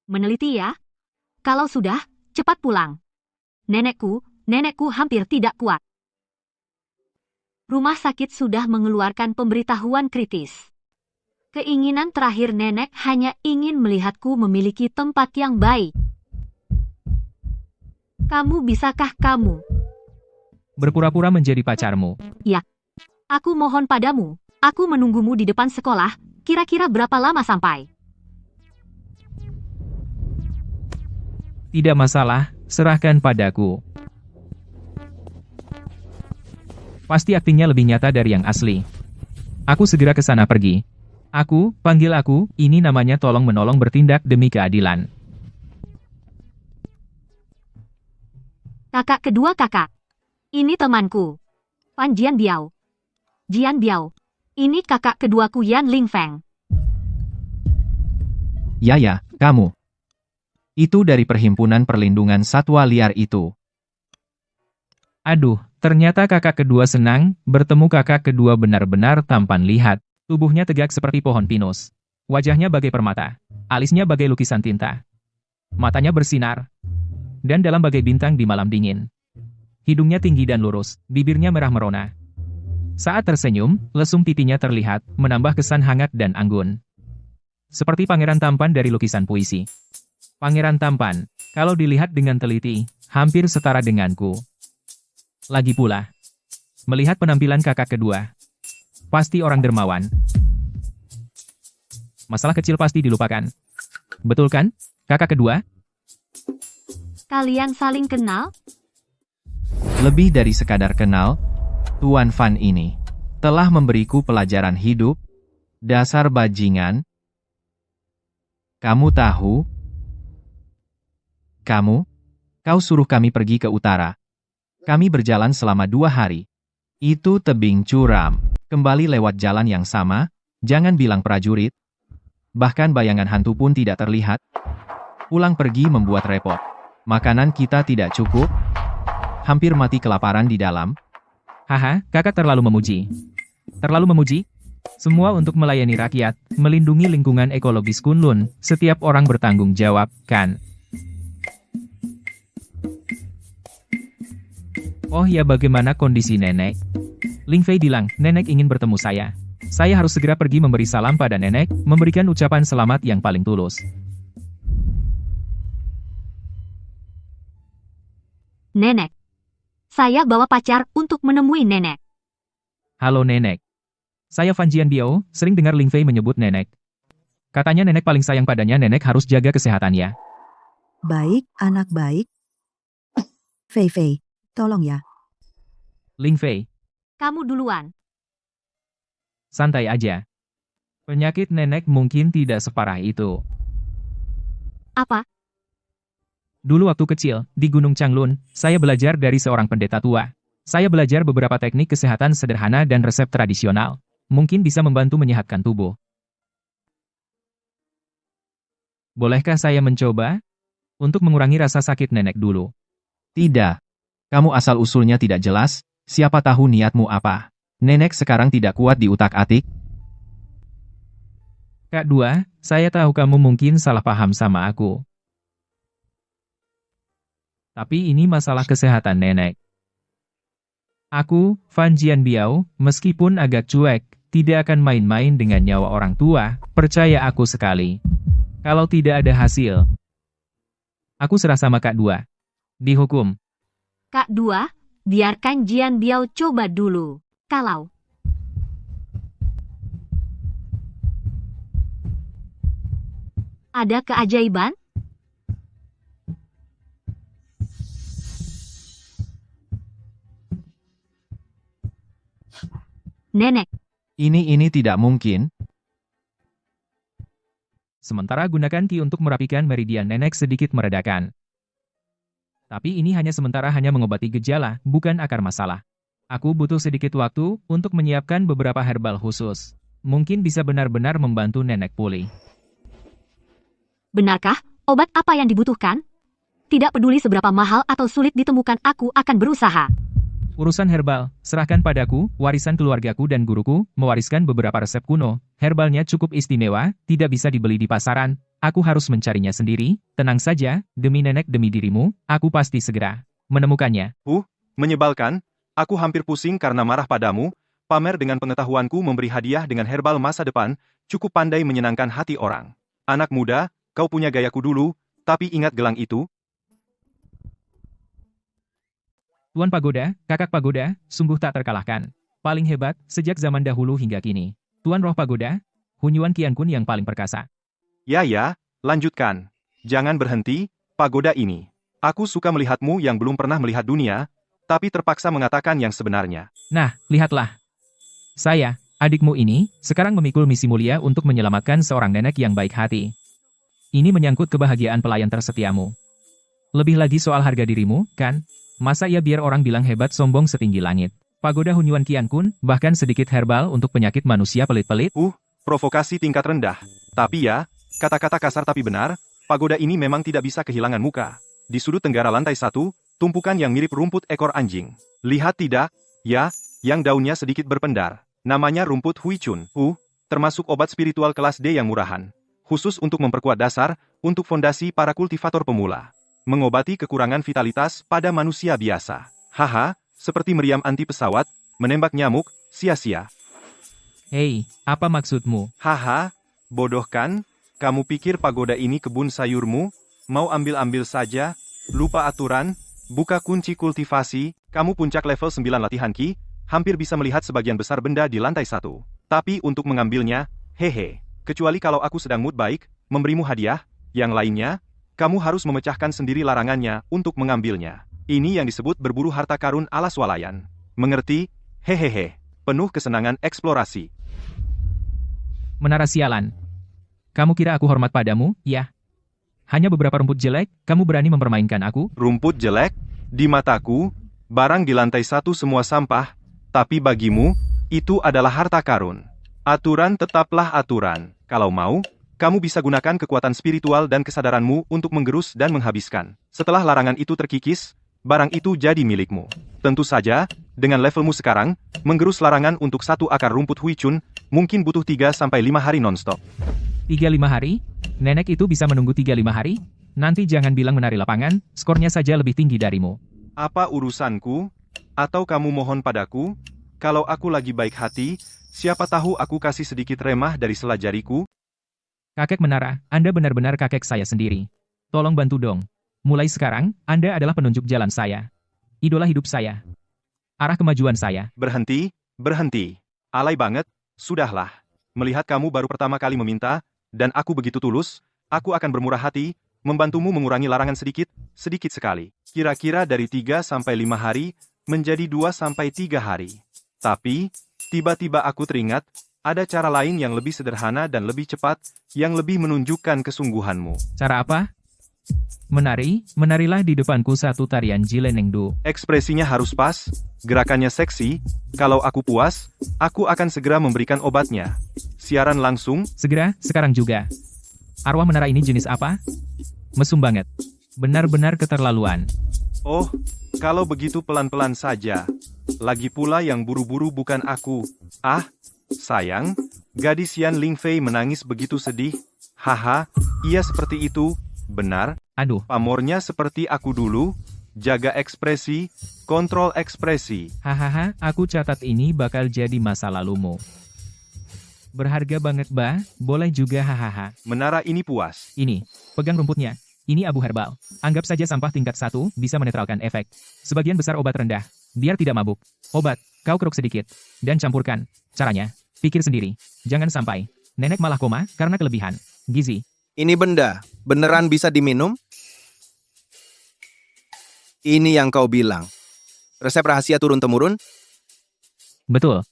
Meneliti ya? Kalau sudah, cepat pulang. Nenekku hampir tidak kuat. Rumah sakit sudah mengeluarkan pemberitahuan kritis. Keinginan terakhir nenek hanya ingin melihatku memiliki tempat yang baik. Bisakah kamu? Berpura-pura menjadi pacarmu. Ya. Aku mohon padamu, aku menunggumu di depan sekolah, kira-kira berapa lama sampai? Tidak masalah, serahkan padaku. Pasti aktingnya lebih nyata dari yang asli. Aku segera ke sana pergi. Panggil aku, ini namanya tolong-menolong bertindak demi keadilan. Kakak kedua kakak. Ini temanku. Fan Jian Biao. Ini kakak keduaku Yan Lingfeng. Ya, kamu. Itu dari Perhimpunan Perlindungan Satwa Liar itu. Aduh, ternyata kakak kedua senang, bertemu kakak kedua benar-benar tampan lihat. Tubuhnya tegak seperti pohon pinus. Wajahnya bagai permata. Alisnya bagai lukisan tinta. Matanya bersinar. Dan dalam bagai bintang di malam dingin. Hidungnya tinggi dan lurus, bibirnya merah merona. Saat tersenyum, lesung pipinya terlihat, menambah kesan hangat dan anggun. Seperti pangeran tampan dari lukisan puisi. Pangeran tampan, kalau dilihat dengan teliti, hampir setara denganku. Lagi pula, Melihat penampilan kakak kedua, pasti orang dermawan. Masalah kecil pasti dilupakan. Betul kan, kakak kedua? Kalian saling kenal? Lebih dari sekadar kenal, Tuan Fan ini telah memberiku pelajaran hidup, dasar bajingan. Kamu tahu? Kau suruh kami pergi ke utara. Kami berjalan selama 2 hari. Itu tebing curam. Kembali lewat jalan yang sama, jangan bilang prajurit. Bahkan bayangan hantu pun tidak terlihat. Pulang pergi membuat repot. Makanan kita tidak cukup. Hampir mati kelaparan di dalam. Haha, kakak terlalu memuji. Terlalu memuji? Semua untuk melayani rakyat, melindungi lingkungan ekologis Kunlun. Setiap orang bertanggung jawab, kan? Oh ya, bagaimana kondisi nenek? Ling Fei bilang, nenek ingin bertemu saya. Saya harus segera pergi memberi salam pada nenek, memberikan ucapan selamat yang paling tulus. Nenek. Saya bawa pacar untuk menemui nenek. Halo nenek. Saya Fan Jianbiao, sering dengar Ling Fei menyebut nenek. Katanya nenek paling sayang padanya, nenek harus jaga kesehatannya. Baik, anak baik. Fei Fei, tolong ya. Ling Fei, Kamu duluan. santai aja. Penyakit nenek mungkin tidak separah itu. Apa? Dulu waktu kecil, di Gunung Changlun, saya belajar dari seorang pendeta tua. Saya belajar beberapa teknik kesehatan sederhana dan resep tradisional. Mungkin bisa membantu menyehatkan tubuh. Bolehkah saya mencoba? Untuk mengurangi rasa sakit nenek dulu. Tidak. Kamu asal-usulnya tidak jelas, siapa tahu niatmu apa. Nenek sekarang tidak kuat di utak-atik. Kak Dua, saya tahu kamu mungkin salah paham sama aku. Tapi ini masalah kesehatan nenek. Aku, Fan Jianbiao, meskipun agak cuek, tidak akan main-main dengan nyawa orang tua, percaya aku sekali. Kalau tidak ada hasil, aku serah sama Kak Dua. Dihukum. Kak Dua, biarkan Jianbiao coba dulu. Kalau ada keajaiban, nenek. Ini tidak mungkin. Sementara gunakan Ki untuk merapikan meridian nenek sedikit meredakan. Tapi ini hanya sementara, hanya mengobati gejala, bukan akar masalah. Aku butuh sedikit waktu untuk menyiapkan beberapa herbal khusus. Mungkin bisa benar-benar membantu nenek pulih. Benarkah? Obat apa yang dibutuhkan? Tidak peduli seberapa mahal atau sulit ditemukan, aku akan berusaha. Urusan herbal, serahkan padaku, warisan keluargaku dan guruku, mewariskan beberapa resep kuno. Herbalnya cukup istimewa, tidak bisa dibeli di pasaran. Aku harus mencarinya sendiri. Tenang saja, demi nenek demi dirimu, aku pasti segera menemukannya. Menyebalkan. Aku hampir pusing karena marah padamu. Pamer dengan pengetahuanku memberi hadiah dengan herbal masa depan, cukup pandai menyenangkan hati orang. Anak muda, kau punya gayaku dulu, tapi ingat gelang itu. Tuan Pagoda, kakak Pagoda, sungguh tak terkalahkan. Paling hebat, sejak zaman dahulu hingga kini. Tuan Roh Pagoda, Hunyuan Qiankun yang paling perkasa. Ya, lanjutkan. Jangan berhenti, Pagoda ini. Aku suka melihatmu yang belum pernah melihat dunia, tapi terpaksa mengatakan yang sebenarnya. Nah, lihatlah. Saya, adikmu ini, sekarang memikul misi mulia untuk menyelamatkan seorang nenek yang baik hati. Ini menyangkut kebahagiaan pelayan tersetiamu. Lebih lagi soal harga dirimu, kan? Masa ya biar orang bilang hebat sombong setinggi langit. Pagoda Hunyuan Qiankun, bahkan sedikit herbal untuk penyakit manusia pelit-pelit. Provokasi tingkat rendah. Tapi ya, kata-kata kasar tapi benar, pagoda ini memang tidak bisa kehilangan muka. Di sudut tenggara lantai 1, tumpukan yang mirip rumput ekor anjing. Lihat tidak? Ya, yang daunnya sedikit berpendar. Namanya rumput Huichun. Termasuk obat spiritual kelas D yang murahan. Khusus untuk memperkuat dasar, untuk fondasi para kultivator pemula. Mengobati kekurangan vitalitas pada manusia biasa. Haha, seperti meriam anti pesawat, menembak nyamuk, sia-sia. Hei, apa maksudmu? Haha, bodoh kan? Kamu pikir pagoda ini kebun sayurmu? Mau ambil-ambil saja? Lupa aturan? Buka kunci kultivasi? Kamu puncak level 9 latihan Ki? hampir bisa melihat sebagian besar benda di lantai 1. Tapi untuk mengambilnya, hehe. Kecuali kalau aku sedang mood baik, memberimu hadiah, yang lainnya, kamu harus memecahkan sendiri larangannya untuk mengambilnya. Ini yang disebut berburu harta karun ala swalayan. Mengerti? Hehehe. Penuh kesenangan eksplorasi. Menara sialan. Kamu kira aku hormat padamu, ya? Hanya beberapa rumput jelek, kamu berani mempermainkan aku? Rumput jelek? Di mataku, barang di lantai 1 semua sampah, tapi bagimu, itu adalah harta karun. Aturan tetaplah aturan. Kalau mau, kamu bisa gunakan kekuatan spiritual dan kesadaranmu untuk menggerus dan menghabiskan. Setelah larangan itu terkikis, barang itu jadi milikmu. Tentu saja, dengan levelmu sekarang, menggerus larangan untuk 1 akar rumput huicun, mungkin butuh 3-5 hari non-stop. 3-5 hari? Nenek itu bisa menunggu 3-5 hari? Nanti jangan bilang menari lapangan, skornya saja lebih tinggi darimu. Apa urusanku? Atau kamu mohon padaku? Kalau aku lagi baik hati, siapa tahu aku kasih sedikit remah dari sela jariku? Kakek menara, Anda benar-benar kakek saya sendiri. Tolong bantu dong. Mulai sekarang, Anda adalah penunjuk jalan saya. Idola hidup saya. Arah kemajuan saya. Berhenti, berhenti. Alay banget, sudahlah. Melihat kamu baru pertama kali meminta, dan aku begitu tulus, aku akan bermurah hati, membantumu mengurangi larangan sedikit sekali. Kira-kira dari 3-5 hari, menjadi 2-3 hari. Tapi, tiba-tiba aku teringat, ada cara lain yang lebih sederhana dan lebih cepat, yang lebih menunjukkan kesungguhanmu. Cara apa? Menarilah di depanku satu tarian Jilenengdu. Ekspresinya harus pas, gerakannya seksi, kalau aku puas, aku akan segera memberikan obatnya. Siaran langsung? Segera, sekarang juga. Arwah menara ini jenis apa? Mesum banget. Benar-benar keterlaluan. Oh, kalau begitu pelan-pelan saja. Lagi pula yang buru-buru bukan aku. Ah, sayang, gadis Yan Lingfei menangis begitu sedih. Haha, iya seperti itu, benar. Aduh. Pamornya seperti aku dulu. Jaga ekspresi, kontrol ekspresi. Hahaha, aku catat ini bakal jadi masa lalumu. Berharga banget bah, boleh juga hahaha. Menara ini puas. Ini, pegang rumputnya. Ini abu herbal. Anggap saja sampah tingkat 1, bisa menetralkan efek. Sebagian besar obat rendah, biar tidak mabuk. Obat, kau keruk sedikit, dan campurkan. Caranya, pikir sendiri. Jangan sampai, nenek malah koma, karena kelebihan gizi. Ini benda, beneran bisa diminum? Ini yang kau bilang. Resep rahasia turun-temurun? Betul.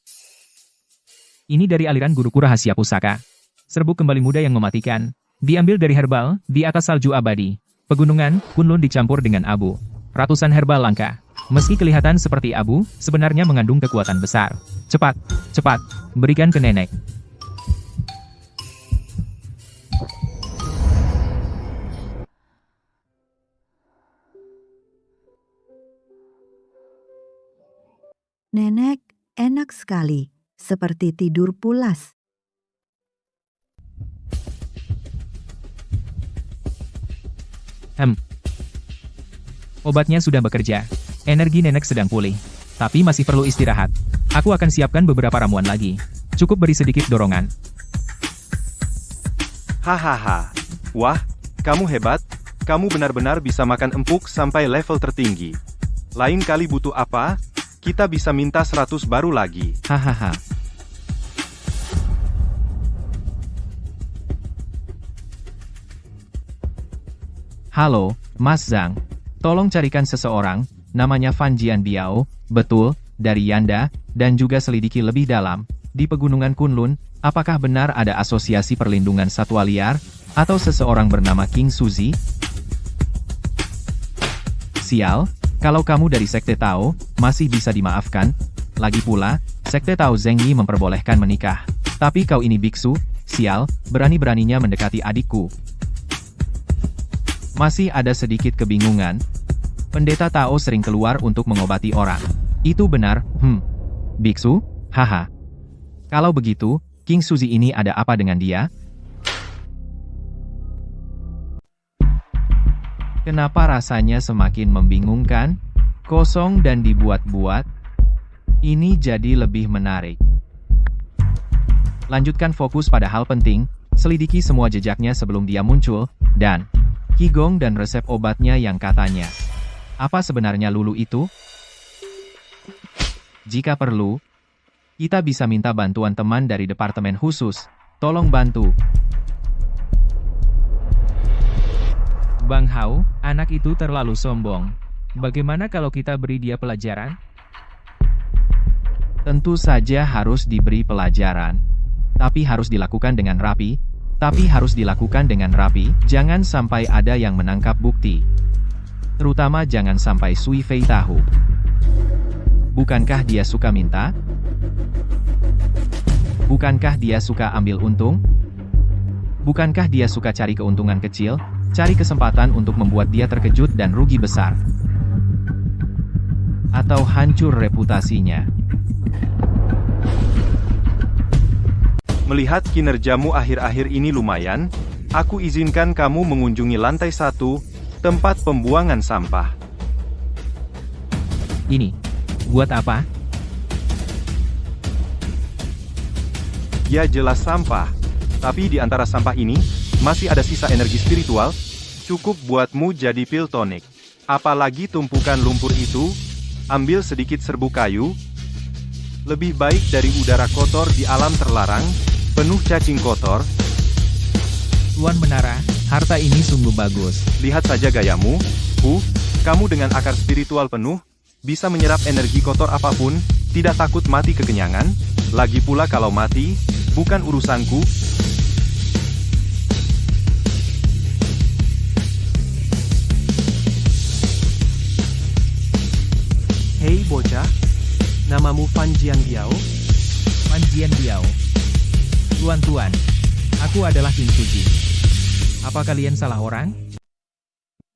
Ini dari aliran guruku rahasia pusaka. Serbuk kembali muda yang mematikan. Diambil dari herbal, di atas salju abadi. Pegunungan, Kunlun dicampur dengan abu. Ratusan herbal langka. Meski kelihatan seperti abu, sebenarnya mengandung kekuatan besar. Cepat, cepat, berikan ke nenek. Nenek, enak sekali. Seperti tidur pulas. Obatnya sudah bekerja. Energi nenek sedang pulih. Tapi masih perlu istirahat. Aku akan siapkan beberapa ramuan lagi. Cukup beri sedikit dorongan. Hahaha. Wah, kamu hebat. Kamu benar-benar bisa makan empuk sampai level tertinggi. Lain kali butuh apa? Kita bisa minta 100 baru lagi. Hahaha. Halo, Mas Zhang. Tolong carikan seseorang, namanya Fan Jian Biao, betul, dari Yanda, dan juga selidiki lebih dalam, di Pegunungan Kunlun, apakah benar ada asosiasi perlindungan satwa liar, atau seseorang bernama King Suzy? Sial, kalau kamu dari Sekte Tao, masih bisa dimaafkan. Lagi pula, Sekte Tao Zhengyi memperbolehkan menikah. Tapi kau ini biksu, sial, berani-beraninya mendekati adikku. Masih ada sedikit kebingungan. Pendeta Tao sering keluar untuk mengobati orang. Itu benar, biksu? Haha. Kalau begitu, King Suzy ini ada apa dengan dia? Kenapa rasanya semakin membingungkan? Kosong dan dibuat-buat? Ini jadi lebih menarik. Lanjutkan fokus pada hal penting, selidiki semua jejaknya sebelum dia muncul, dan Qigong dan resep obatnya yang katanya. Apa sebenarnya Lulu itu? Jika perlu, kita bisa minta bantuan teman dari departemen khusus. Tolong bantu. Bang Hao, anak itu terlalu sombong. Bagaimana kalau kita beri dia pelajaran? Tentu saja harus diberi pelajaran. Tapi harus dilakukan dengan rapi. Jangan sampai ada yang menangkap bukti. Terutama jangan sampai Sui Fei tahu. Bukankah dia suka minta? Bukankah dia suka ambil untung? Bukankah dia suka cari keuntungan kecil, cari kesempatan untuk membuat dia terkejut dan rugi besar? Atau hancur reputasinya? Melihat kinerjamu akhir-akhir ini lumayan, aku izinkan kamu mengunjungi lantai 1, tempat pembuangan sampah. Ini, buat apa? Ya jelas sampah, tapi di antara sampah ini, masih ada sisa energi spiritual, cukup buatmu jadi pil tonik. Apalagi tumpukan lumpur itu, ambil sedikit serbuk kayu, lebih baik dari udara kotor di alam terlarang, penuh cacing kotor. Tuan Menara, harta ini sungguh bagus. Lihat saja gayamu, kamu dengan akar spiritual penuh, bisa menyerap energi kotor apapun, tidak takut mati kekenyangan, lagi pula kalau mati, bukan urusanku. Hei bocah, namamu Fan Jianbiao? Fan Jianbiao. Tuan-tuan, aku adalah King Suji. Apa kalian salah orang?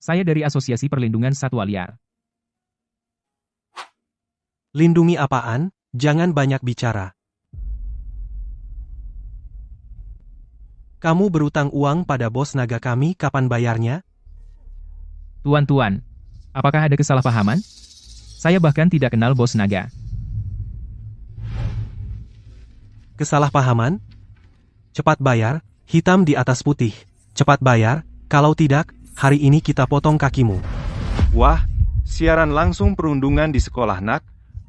Saya dari Asosiasi Perlindungan Satwa Liar. Lindungi apaan? Jangan banyak bicara. Kamu berutang uang pada bos naga kami, kapan bayarnya? Tuan-tuan, apakah ada kesalahpahaman? Saya bahkan tidak kenal bos naga. Kesalahpahaman? Cepat bayar, hitam di atas putih. Cepat bayar, kalau tidak, hari ini kita potong kakimu. Wah, siaran langsung perundungan di sekolah nak.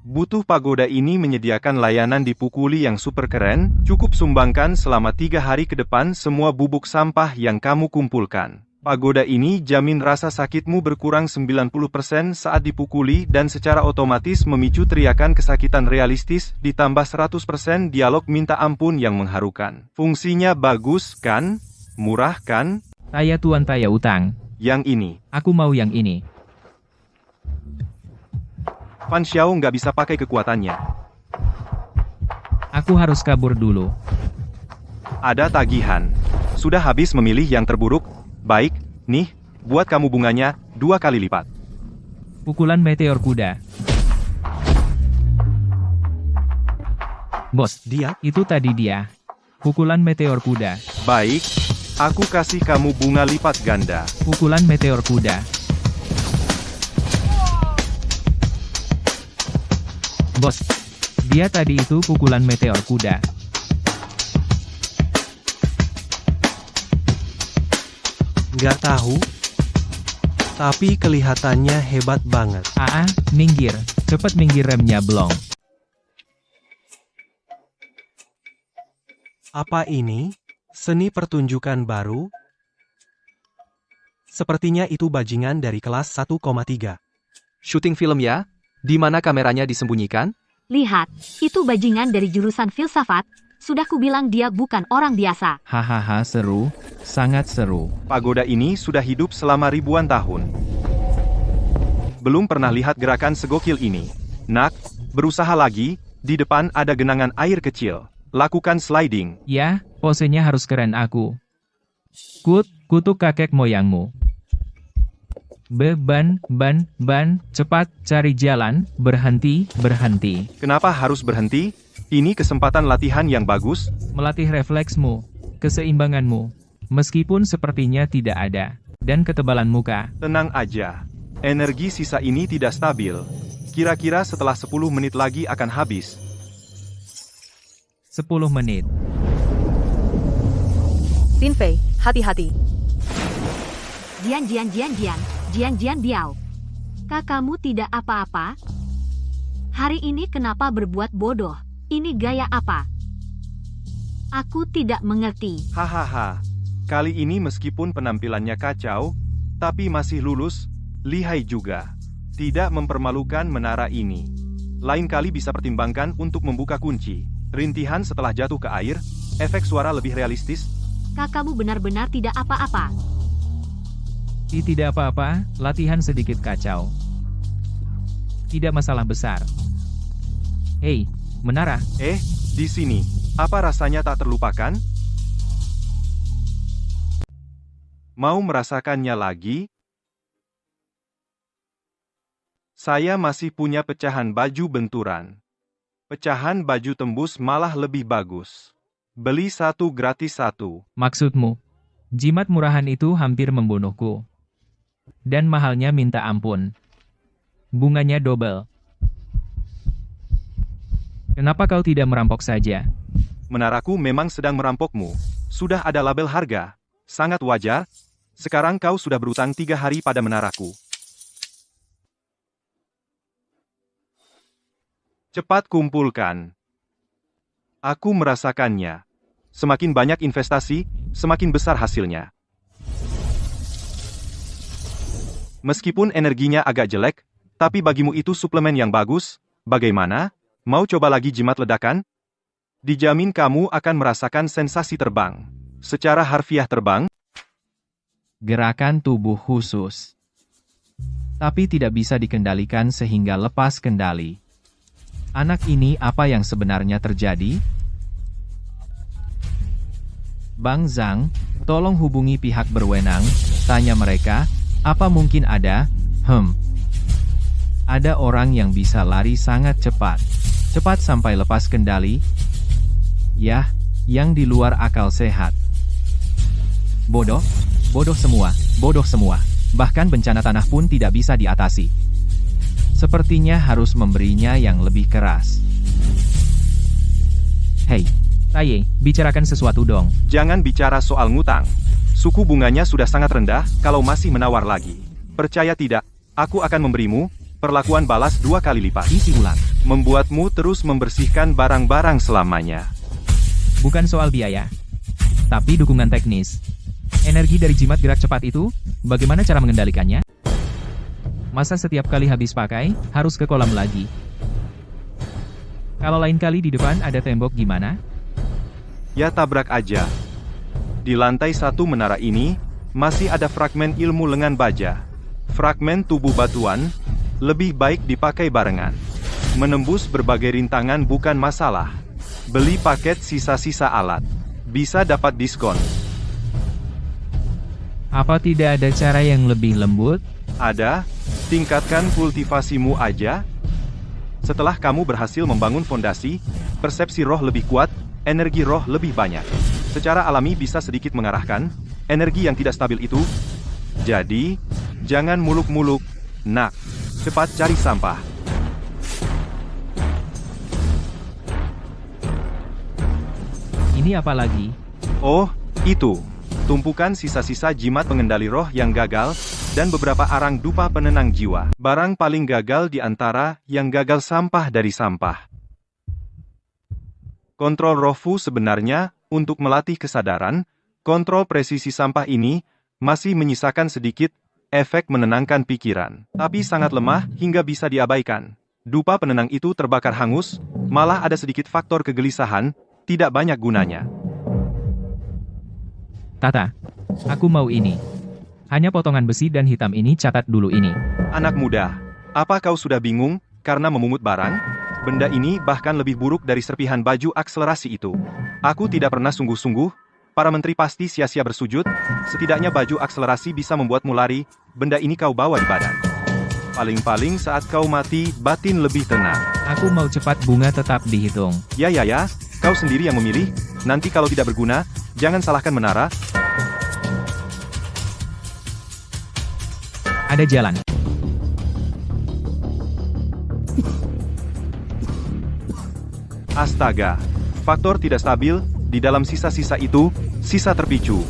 Butuh pagoda ini menyediakan layanan dipukuli yang super keren, cukup sumbangkan selama 3 hari ke depan semua bubuk sampah yang kamu kumpulkan. Pagoda ini jamin rasa sakitmu berkurang 90% saat dipukuli dan secara otomatis memicu teriakan kesakitan realistis, ditambah 100% dialog minta ampun yang mengharukan. Fungsinya bagus, kan? Murah, kan? Taya tuan taya utang. Yang ini. Aku mau yang ini. Fan Xiao nggak bisa pakai kekuatannya. Aku harus kabur dulu. Ada tagihan. Sudah habis memilih yang terburuk? Baik, nih, buat kamu bunganya, 2 kali lipat. Pukulan meteor kuda. Bos, itu tadi dia. Pukulan meteor kuda. Baik, aku kasih kamu bunga lipat ganda. Pukulan meteor kuda. Bos, dia tadi itu pukulan meteor kuda. Nggak tahu, tapi kelihatannya hebat banget. Minggir, cepet minggir remnya blong. Apa ini? Seni pertunjukan baru? Sepertinya itu bajingan dari kelas 1,3. Syuting film ya? Di mana kameranya disembunyikan? Lihat, itu bajingan dari jurusan filsafat. Sudah kubilang dia bukan orang biasa. Hahaha, seru. Sangat seru. Pagoda ini sudah hidup selama ribuan tahun. Belum pernah lihat gerakan segokil ini. Nak, berusaha lagi, di depan ada genangan air kecil. Lakukan sliding. Ya, posenya harus keren aku. Kutuk kakek moyangmu. Ban, cepat, cari jalan, berhenti. Kenapa harus berhenti? Ini kesempatan latihan yang bagus. Melatih refleksmu, keseimbanganmu, meskipun sepertinya tidak ada, dan ketebalan muka. Tenang aja. Energi sisa ini tidak stabil. Kira-kira setelah 10 menit lagi akan habis. 10 menit. Tin Fei, hati-hati. Jian Biao. Kakakmu tidak apa-apa? Hari ini kenapa berbuat bodoh? Ini gaya apa? Aku tidak mengerti. Hahaha. Kali ini meskipun penampilannya kacau, tapi masih lulus, lihai juga. Tidak mempermalukan menara ini. Lain kali bisa pertimbangkan untuk membuka kunci. Rintihan setelah jatuh ke air, efek suara lebih realistis. Kakakmu benar-benar tidak apa-apa. Tidak apa-apa, latihan sedikit kacau. Tidak masalah besar. Hei, menara. Di sini. Apa rasanya tak terlupakan? Mau merasakannya lagi? Saya masih punya pecahan baju benturan. Pecahan baju tembus malah lebih bagus. Beli satu gratis satu. Maksudmu, jimat murahan itu hampir membunuhku. Dan mahalnya minta ampun. Bunganya double. Kenapa kau tidak merampok saja? Menaraku memang sedang merampokmu. Sudah ada label harga. Sangat wajar. Sekarang kau sudah berutang 3 hari pada menaraku. Cepat kumpulkan. Aku merasakannya. Semakin banyak investasi, semakin besar hasilnya. Meskipun energinya agak jelek, tapi bagimu itu suplemen yang bagus. Bagaimana? Mau coba lagi jimat ledakan? Dijamin kamu akan merasakan sensasi terbang. Secara harfiah terbang. Gerakan tubuh khusus. Tapi tidak bisa dikendalikan sehingga lepas kendali. Anak ini apa yang sebenarnya terjadi? Bang Zhang, tolong hubungi pihak berwenang, tanya mereka, apa mungkin ada, ada orang yang bisa lari sangat cepat. Cepat sampai lepas kendali. Yah, yang di luar akal sehat. Bodoh semua, bodoh semua. Bahkan bencana tanah pun tidak bisa diatasi. Sepertinya harus memberinya yang lebih keras. Hei, Taye, bicarakan sesuatu dong. Jangan bicara soal ngutang. Suku bunganya sudah sangat rendah kalau masih menawar lagi. Percaya tidak, aku akan memberimu perlakuan balas 2 kali lipat. Isi ulang. Membuatmu terus membersihkan barang-barang selamanya. Bukan soal biaya, tapi dukungan teknis. Energi dari jimat gerak cepat itu, bagaimana cara mengendalikannya? Masa setiap kali habis pakai, harus ke kolam lagi? Kalau lain kali di depan ada tembok gimana? Ya tabrak aja. Di lantai 1 menara ini, masih ada fragmen ilmu lengan baja. Fragmen tubuh batuan, lebih baik dipakai barengan. Menembus berbagai rintangan bukan masalah. Beli paket sisa-sisa alat. Bisa dapat diskon. Apa tidak ada cara yang lebih lembut? Ada. Tingkatkan kultivasimu aja. Setelah kamu berhasil membangun fondasi, persepsi roh lebih kuat, energi roh lebih banyak. Secara alami bisa sedikit mengarahkan energi yang tidak stabil itu. Jadi, jangan muluk-muluk, nak. Cepat cari sampah. Ini apa lagi? Oh, itu. Tumpukan sisa-sisa jimat pengendali roh yang gagal, dan beberapa arang dupa penenang jiwa. Barang paling gagal di antara yang gagal sampah dari sampah. Kontrol rohfu sebenarnya, untuk melatih kesadaran, kontrol presisi sampah ini, masih menyisakan sedikit, efek menenangkan pikiran. Tapi sangat lemah, hingga bisa diabaikan. Dupa penenang itu terbakar hangus, malah ada sedikit faktor kegelisahan, tidak banyak gunanya. Tata, aku mau ini. Hanya potongan besi dan hitam ini, catat dulu ini. Anak muda, apa kau sudah bingung karena memungut barang? Benda ini bahkan lebih buruk dari serpihan baju akselerasi itu. Aku tidak pernah sungguh-sungguh, para menteri pasti sia-sia bersujud, setidaknya baju akselerasi bisa membuatmu lari, benda ini kau bawa di badan. Paling-paling saat kau mati, batin lebih tenang. Aku mau cepat, bunga tetap dihitung. Ya, kau sendiri yang memilih, nanti kalau tidak berguna, jangan salahkan menara. Ada jalan. Astaga, faktor tidak stabil, di dalam sisa-sisa itu, sisa terpicu.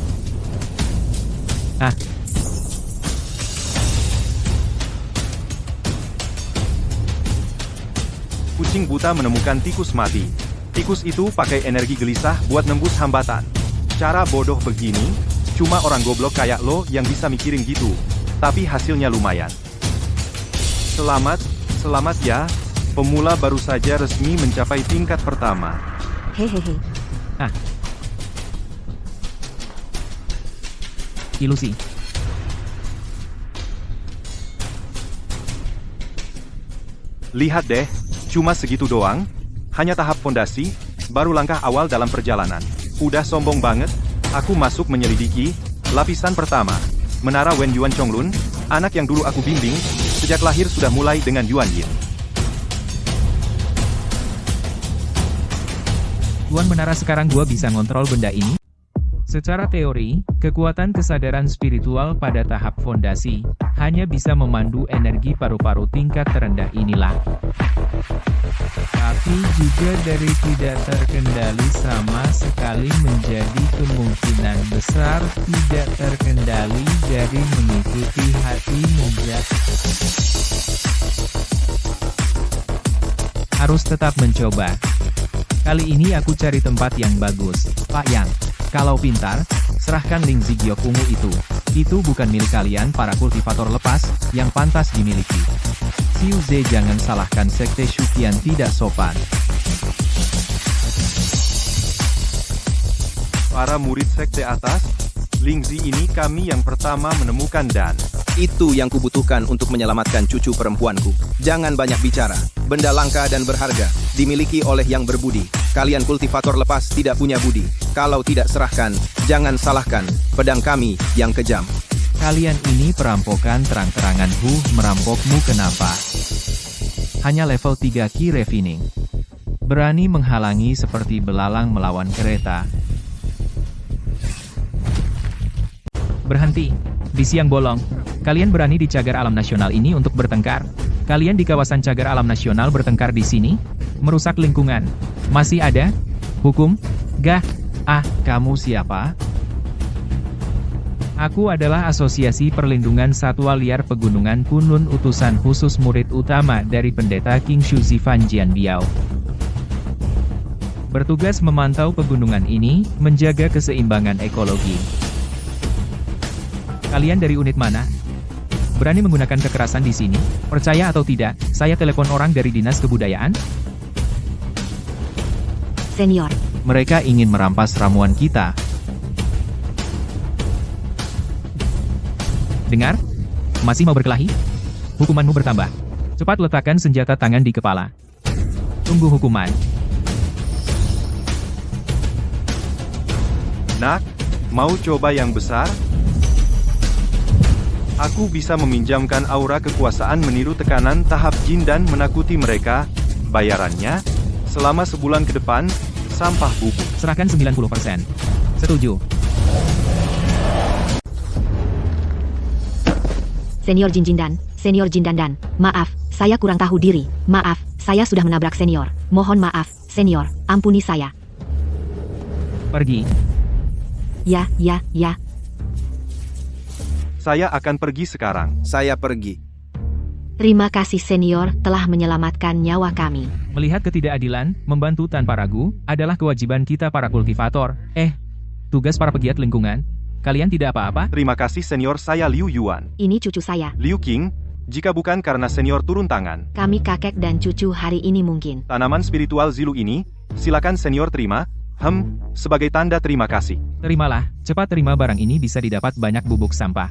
Kucing buta menemukan tikus mati. Tikus itu pakai energi gelisah buat nembus hambatan. Cara bodoh begini, cuma orang goblok kayak lo yang bisa mikirin gitu. Tapi hasilnya lumayan. Selamat ya. Pemula baru saja resmi mencapai tingkat pertama. Hehehe. Ilusi. Lihat deh, cuma segitu doang. Hanya tahap fondasi, baru langkah awal dalam perjalanan. Udah sombong banget. Aku masuk menyelidiki lapisan pertama. Menara Wen Yuan Chonglun, anak yang dulu aku bimbing, sejak lahir sudah mulai dengan Yuan Yin. Tuan menara, sekarang gua bisa ngontrol benda ini? Secara teori, kekuatan kesadaran spiritual pada tahap fondasi hanya bisa memandu energi paru-paru tingkat terendah inilah. Tapi juga dari tidak terkendali sama sekali menjadi kemungkinan besar tidak terkendali dari mengikuti hati menjadi. Harus tetap mencoba. Kali ini aku cari tempat yang bagus. Pak Yang, kalau pintar, serahkan Ling Zigyok ungu itu. Itu bukan milik kalian para kultivator lepas, yang pantas dimiliki. Xiu Ze, jangan salahkan sekte Shuqian tidak sopan. Para murid sekte atas, Ling Zi ini kami yang pertama menemukan dan Itu yang kubutuhkan untuk menyelamatkan cucu perempuanku. Jangan banyak bicara. Benda langka dan berharga, dimiliki oleh yang berbudi. Kalian kultivator lepas tidak punya budi. Kalau tidak serahkan, jangan salahkan pedang kami yang kejam. Kalian ini perampokan terang-terangan. Merampokmu kenapa? Hanya level 3 key refining. Berani menghalangi seperti belalang melawan kereta. Berhenti. Di siang bolong. Kalian berani di cagar alam nasional ini untuk bertengkar? Kalian di kawasan cagar alam nasional bertengkar di sini? Merusak lingkungan. Masih ada? Hukum? Gah? Kamu siapa? Aku adalah Asosiasi Perlindungan Satwa Liar Pegunungan Kunlun, utusan khusus murid utama dari Pendeta King Shuzi Fan Jianbiao. Bertugas memantau pegunungan ini, menjaga keseimbangan ekologi. Kalian dari unit mana? Berani menggunakan kekerasan di sini? Percaya atau tidak, saya telepon orang dari Dinas Kebudayaan. Senior, Mereka ingin merampas ramuan kita. Dengar? Masih mau berkelahi? Hukumanmu bertambah. Cepat letakkan senjata tangan di kepala. Tunggu hukuman. Nak, mau coba yang besar? Aku bisa meminjamkan aura kekuasaan meniru tekanan tahap jin dan menakuti mereka. Bayarannya, selama sebulan ke depan, sampah bubuk. Serahkan 90%. Setuju. Senior Senior Jin Dandan, maaf, saya kurang tahu diri. Maaf, saya sudah menabrak senior. Mohon maaf, senior, ampuni saya. Pergi. Ya. Saya akan pergi sekarang. Saya pergi. Terima kasih senior telah menyelamatkan nyawa kami. Melihat ketidakadilan, membantu tanpa ragu, adalah kewajiban kita para kultivator. Tugas para pegiat lingkungan. Kalian tidak apa-apa? Terima kasih senior, saya Liu Yuan. Ini cucu saya. Liu Qing, jika bukan karena senior turun tangan. Kami kakek dan cucu hari ini mungkin. Tanaman spiritual Zilu ini, silakan senior terima. Sebagai tanda terima kasih. Terimalah, cepat terima barang ini bisa didapat banyak bubuk sampah.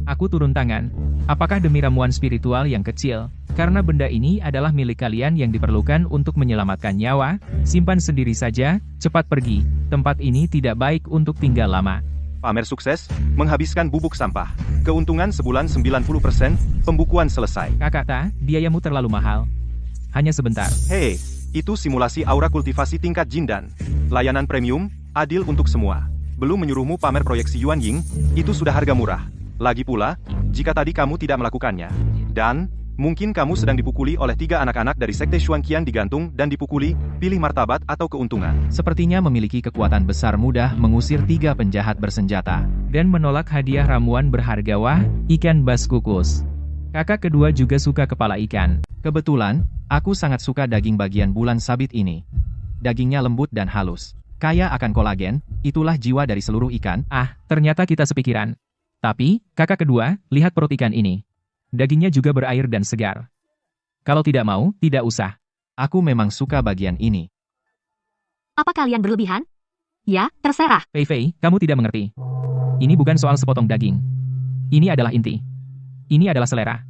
Aku turun tangan. Apakah demi ramuan spiritual yang kecil? Karena benda ini adalah milik kalian yang diperlukan untuk menyelamatkan nyawa, simpan sendiri saja, cepat pergi. Tempat ini tidak baik untuk tinggal lama. Pamer sukses, menghabiskan bubuk sampah. Keuntungan sebulan 90%, pembukuan selesai. Kakak, biayamu terlalu mahal. Hanya sebentar. Hei, itu simulasi aura kultivasi tingkat jin dan layanan premium, adil untuk semua. Belum menyuruhmu pamer proyeksi Yuan Ying, itu sudah harga murah. Lagi pula, jika tadi kamu tidak melakukannya, dan mungkin kamu sedang dipukuli oleh 3 anak-anak dari sekte Xuanqian digantung dan dipukuli, pilih martabat atau keuntungan. Sepertinya memiliki kekuatan besar, mudah mengusir 3 penjahat bersenjata. Dan menolak hadiah ramuan berharga. Wah, ikan bas kukus. Kakak kedua juga suka kepala ikan. Kebetulan, aku sangat suka daging bagian bulan sabit ini. Dagingnya lembut dan halus. Kaya akan kolagen, itulah jiwa dari seluruh ikan. Ah, ternyata kita sepikiran. Tapi, kakak kedua, lihat perut ikan ini. Dagingnya juga berair dan segar. Kalau tidak mau, tidak usah. Aku memang suka bagian ini. Apa kalian berlebihan? Ya, terserah. Fei Fei, kamu tidak mengerti. Ini bukan soal sepotong daging. Ini adalah inti. Ini adalah selera.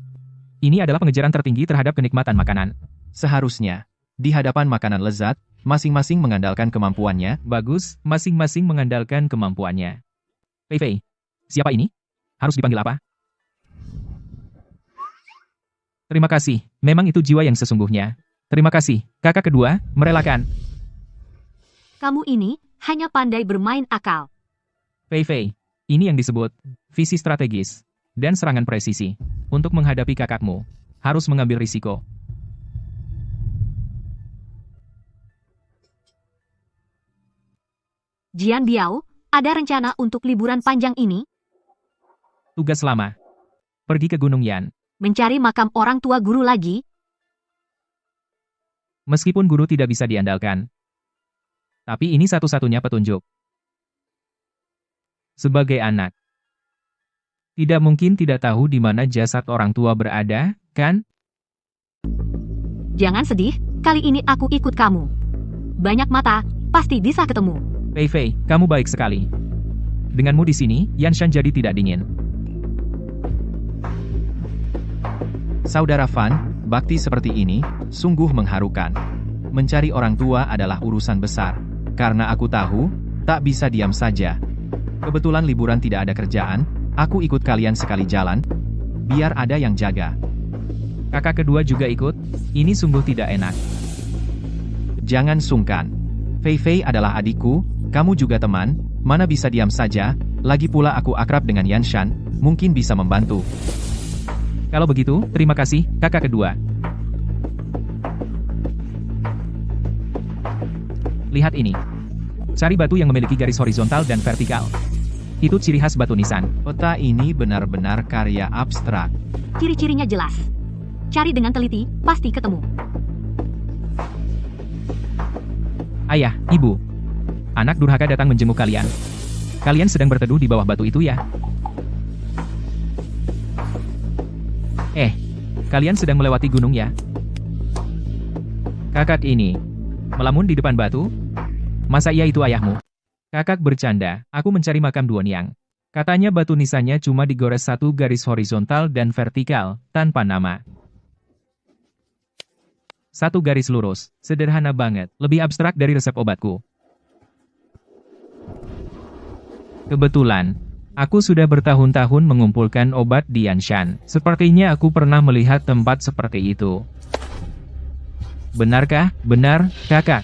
Ini adalah pengejaran tertinggi terhadap kenikmatan makanan. Seharusnya, di hadapan makanan lezat, masing-masing mengandalkan kemampuannya. Bagus, masing-masing mengandalkan kemampuannya. Fei Fei, siapa ini? Harus dipanggil apa? Terima kasih, memang itu jiwa yang sesungguhnya. Terima kasih, kakak kedua, merelakan. Kamu ini hanya pandai bermain akal. Fei Fei, ini yang disebut visi strategis dan serangan presisi. Untuk menghadapi kakakmu, harus mengambil risiko. Jian Biao, ada rencana untuk liburan panjang ini? Tugas lama. Pergi ke Gunung Yan. Mencari makam orang tua guru lagi? Meskipun guru tidak bisa diandalkan. Tapi ini satu-satunya petunjuk. Sebagai anak, tidak mungkin tidak tahu di mana jasad orang tua berada, kan? Jangan sedih, kali ini aku ikut kamu. Banyak mata, pasti bisa ketemu. Fei Fei, kamu baik sekali. Denganmu di sini, Yanshan jadi tidak dingin. Saudara Fan, bakti seperti ini, sungguh mengharukan. Mencari orang tua adalah urusan besar. Karena aku tahu, tak bisa diam saja. Kebetulan liburan tidak ada kerjaan, aku ikut kalian sekali jalan, biar ada yang jaga. Kakak kedua juga ikut, ini sungguh tidak enak. Jangan sungkan. Fei Fei adalah adikku, kamu juga teman, mana bisa diam saja, lagi pula aku akrab dengan Yanshan, mungkin bisa membantu. Kalau begitu, terima kasih, kakak kedua. Lihat ini. Cari batu yang memiliki garis horizontal dan vertikal. Itu ciri khas batu nisan. Peta ini benar-benar karya abstrak. Ciri-cirinya jelas. Cari dengan teliti, pasti ketemu. Ayah, ibu. Anak durhaka datang menjenguk kalian. Kalian sedang berteduh di bawah batu itu ya? Kalian sedang melewati gunung ya? Kakak ini melamun di depan batu? Masa iya itu ayahmu? Kakak bercanda, aku mencari makam Duonyang. Katanya batu nisannya cuma digores satu garis horizontal dan vertikal, tanpa nama. Satu garis lurus, sederhana banget, lebih abstrak dari resep obatku. Kebetulan, aku sudah bertahun-tahun mengumpulkan obat di Yanshan. Sepertinya aku pernah melihat tempat seperti itu. Benarkah? Benar, kakak.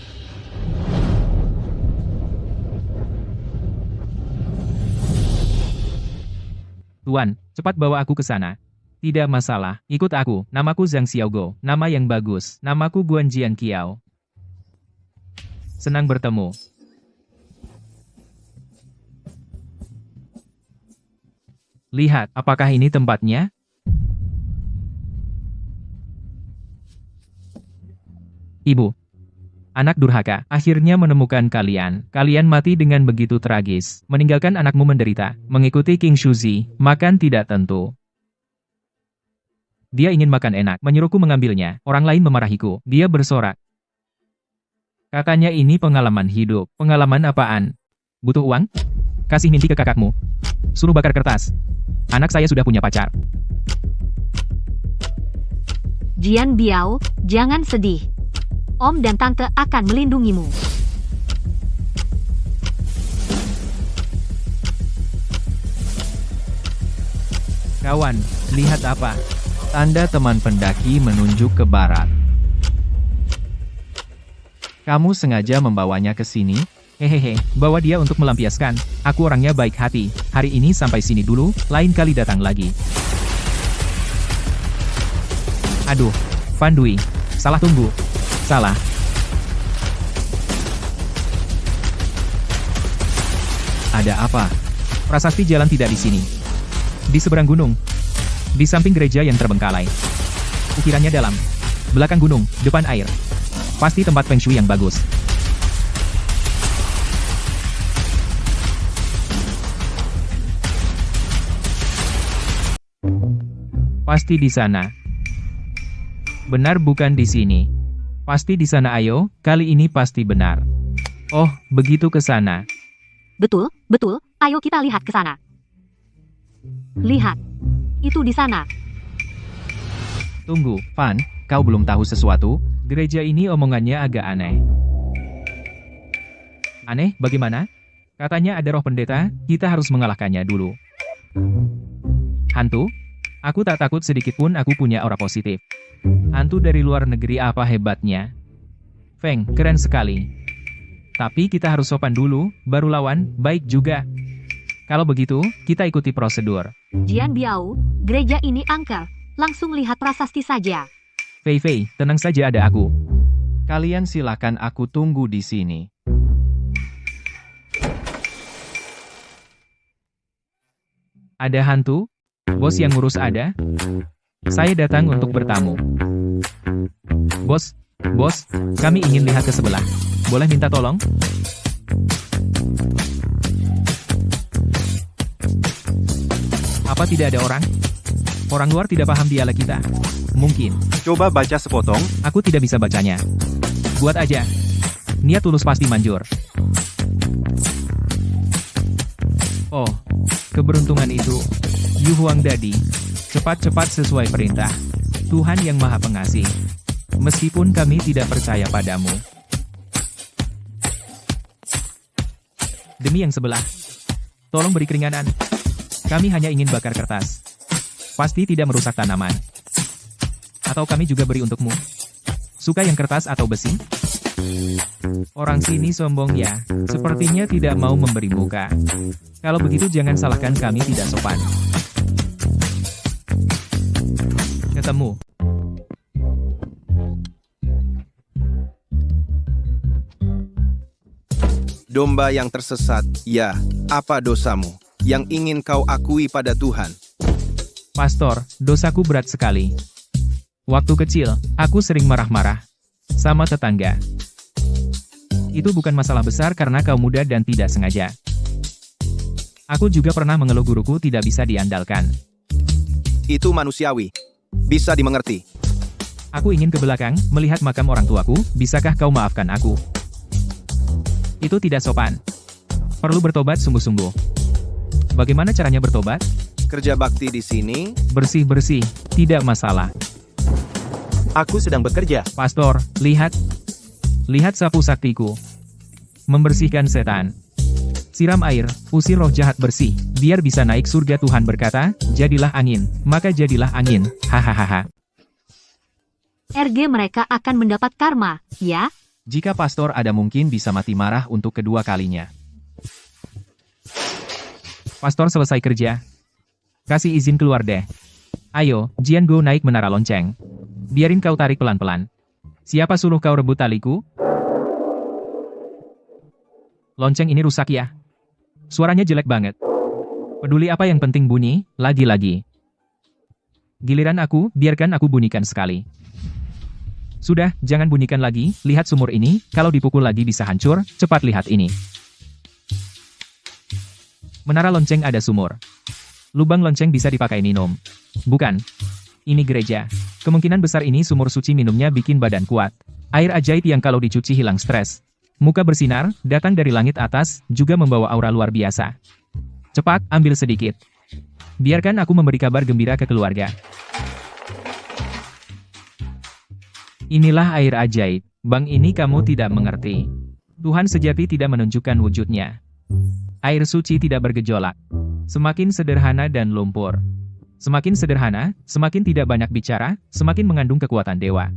Tuan, cepat bawa aku ke sana. Tidak masalah, ikut aku. Namaku Zhang Xiaogo, nama yang bagus. Namaku Guan Jian Kiao. Senang bertemu. Lihat, apakah ini tempatnya? Ibu. Anak durhaka, akhirnya menemukan kalian. Kalian mati dengan begitu tragis. Meninggalkan anakmu menderita. Mengikuti King Shuzi, makan tidak tentu. Dia ingin makan enak, menyuruhku mengambilnya. Orang lain memarahiku. Dia bersorak. Katanya ini pengalaman hidup. Pengalaman apaan? Butuh uang? Kasih mimpi ke kakakmu. Suruh bakar kertas. Anak saya sudah punya pacar. Jian Biao, jangan sedih. Om dan Tante akan melindungimu. Kawan, lihat apa? Tanda teman pendaki menunjuk ke barat. Kamu sengaja membawanya ke sini? Hehehe, bawa dia untuk melampiaskan. Aku orangnya baik hati. Hari ini sampai sini dulu, lain kali datang lagi. Aduh, Fan Dui. Salah tunggu. Salah. Ada apa? Prasasti jalan tidak di sini. Di seberang gunung. Di samping gereja yang terbengkalai. Ukirannya dalam. Belakang gunung, depan air. Pasti tempat feng shui yang bagus. Pasti di sana. Benar bukan di sini. Pasti di sana ayo, kali ini pasti benar. Oh, begitu ke sana. Betul, betul, ayo kita lihat ke sana. Lihat. Itu di sana. Tunggu, Van, kau belum tahu sesuatu? Gereja ini omongannya agak aneh. Aneh, bagaimana? Katanya ada roh pendeta, kita harus mengalahkannya dulu. Hantu? Aku tak takut sedikit pun, aku punya aura positif. Hantu dari luar negeri apa hebatnya? Feng, keren sekali. Tapi kita harus sopan dulu, baru lawan, baik juga. Kalau begitu, kita ikuti prosedur. Jian Biao, gereja ini angker. Langsung lihat prasasti saja. Fei Fei, tenang saja ada aku. Kalian silakan aku tunggu di sini. Ada hantu? Bos yang ngurus ada? Saya datang untuk bertamu. Bos, kami ingin lihat ke sebelah. Boleh minta tolong? Apa tidak ada orang? Orang luar tidak paham dialek kita. Mungkin. Coba baca sepotong. Aku tidak bisa bacanya. Buat aja. Niat tulus pasti manjur. Oh, keberuntungan itu. Yu Huang Dadi. Cepat-cepat sesuai perintah. Tuhan yang Maha Pengasih. Meskipun kami tidak percaya padamu. Demi yang sebelah. Tolong beri keringanan. Kami hanya ingin bakar kertas. Pasti tidak merusak tanaman. Atau kami juga beri untukmu. Suka yang kertas atau besi? Orang sini sombong ya. Sepertinya tidak mau memberi muka. Kalau begitu jangan salahkan kami tidak sopan. Ketemu. Domba yang tersesat, ya, apa dosamu yang ingin kau akui pada Tuhan? Pastor, dosaku berat sekali. Waktu kecil, aku sering marah-marah sama tetangga. Itu bukan masalah besar karena kau muda dan tidak sengaja. Aku juga pernah mengeluh guruku tidak bisa diandalkan. Itu manusiawi. Bisa dimengerti. Aku ingin ke belakang, melihat makam orang tuaku, bisakah kau maafkan aku? Itu tidak sopan. Perlu bertobat sungguh-sungguh. Bagaimana caranya bertobat? Kerja bakti di sini. Bersih-bersih, tidak masalah. Aku sedang bekerja. Pastor, lihat. Lihat sapu saktiku. Membersihkan setan. Siram air, usir roh jahat bersih, biar bisa naik surga. Tuhan berkata, jadilah angin, maka jadilah angin, hahaha. RG mereka akan mendapat karma, ya? Jika pastor ada mungkin bisa mati marah untuk kedua kalinya. Pastor selesai kerja. Kasih izin keluar deh. Ayo, Jian Go naik menara lonceng. Biarin kau tarik pelan-pelan. Siapa suruh kau rebut taliku? Lonceng ini rusak ya? Suaranya jelek banget. Peduli apa yang penting bunyi, lagi-lagi. Giliran aku, biarkan aku bunyikan sekali. Sudah, jangan bunyikan lagi, lihat sumur ini, kalau dipukul lagi bisa hancur, cepat lihat ini. Menara lonceng ada sumur. Lubang lonceng bisa dipakai minum. Bukan. Ini gereja. Kemungkinan besar ini sumur suci minumnya bikin badan kuat. Air ajaib yang kalau dicuci hilang stres. Muka bersinar, datang dari langit atas, juga membawa aura luar biasa. Cepat, ambil sedikit. Biarkan aku memberi kabar gembira ke keluarga. Inilah air ajaib. Bang ini kamu tidak mengerti. Tuhan sejati tidak menunjukkan wujudnya. Air suci tidak bergejolak. Semakin sederhana dan lumpur. Semakin sederhana, semakin tidak banyak bicara, semakin mengandung kekuatan dewa.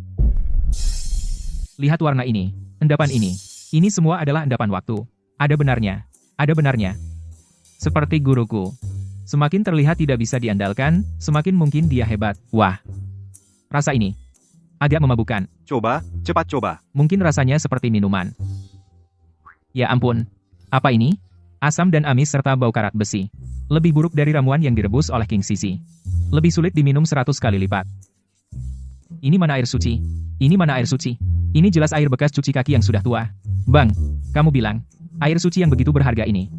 Lihat warna ini, endapan ini. Ini semua adalah endapan waktu. Ada benarnya. Ada benarnya. Seperti guruku. Semakin terlihat tidak bisa diandalkan, semakin mungkin dia hebat. Wah. Rasa ini. Agak memabukkan. Coba, cepat coba. Mungkin rasanya seperti minuman. Ya ampun. Apa ini? Asam dan amis serta bau karat besi. Lebih buruk dari ramuan yang direbus oleh King Sisi. Lebih sulit diminum 100 kali lipat. Ini mana air suci? Ini mana air suci? Ini jelas air bekas cuci kaki yang sudah tua. Bang, kamu bilang, air suci yang begitu berharga ini.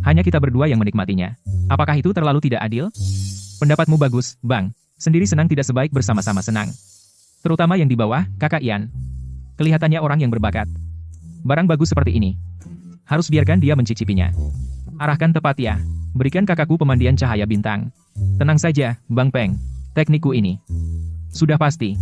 Hanya kita berdua yang menikmatinya. Apakah itu terlalu tidak adil? Pendapatmu bagus, Bang. Sendiri senang tidak sebaik bersama-sama senang. Terutama yang di bawah, Kakak Ian. Kelihatannya orang yang berbakat. Barang bagus seperti ini. Harus biarkan dia mencicipinya. Arahkan tepat ya. Berikan kakakku pemandian cahaya bintang. Tenang saja, Bang Peng. Teknikku ini sudah pasti.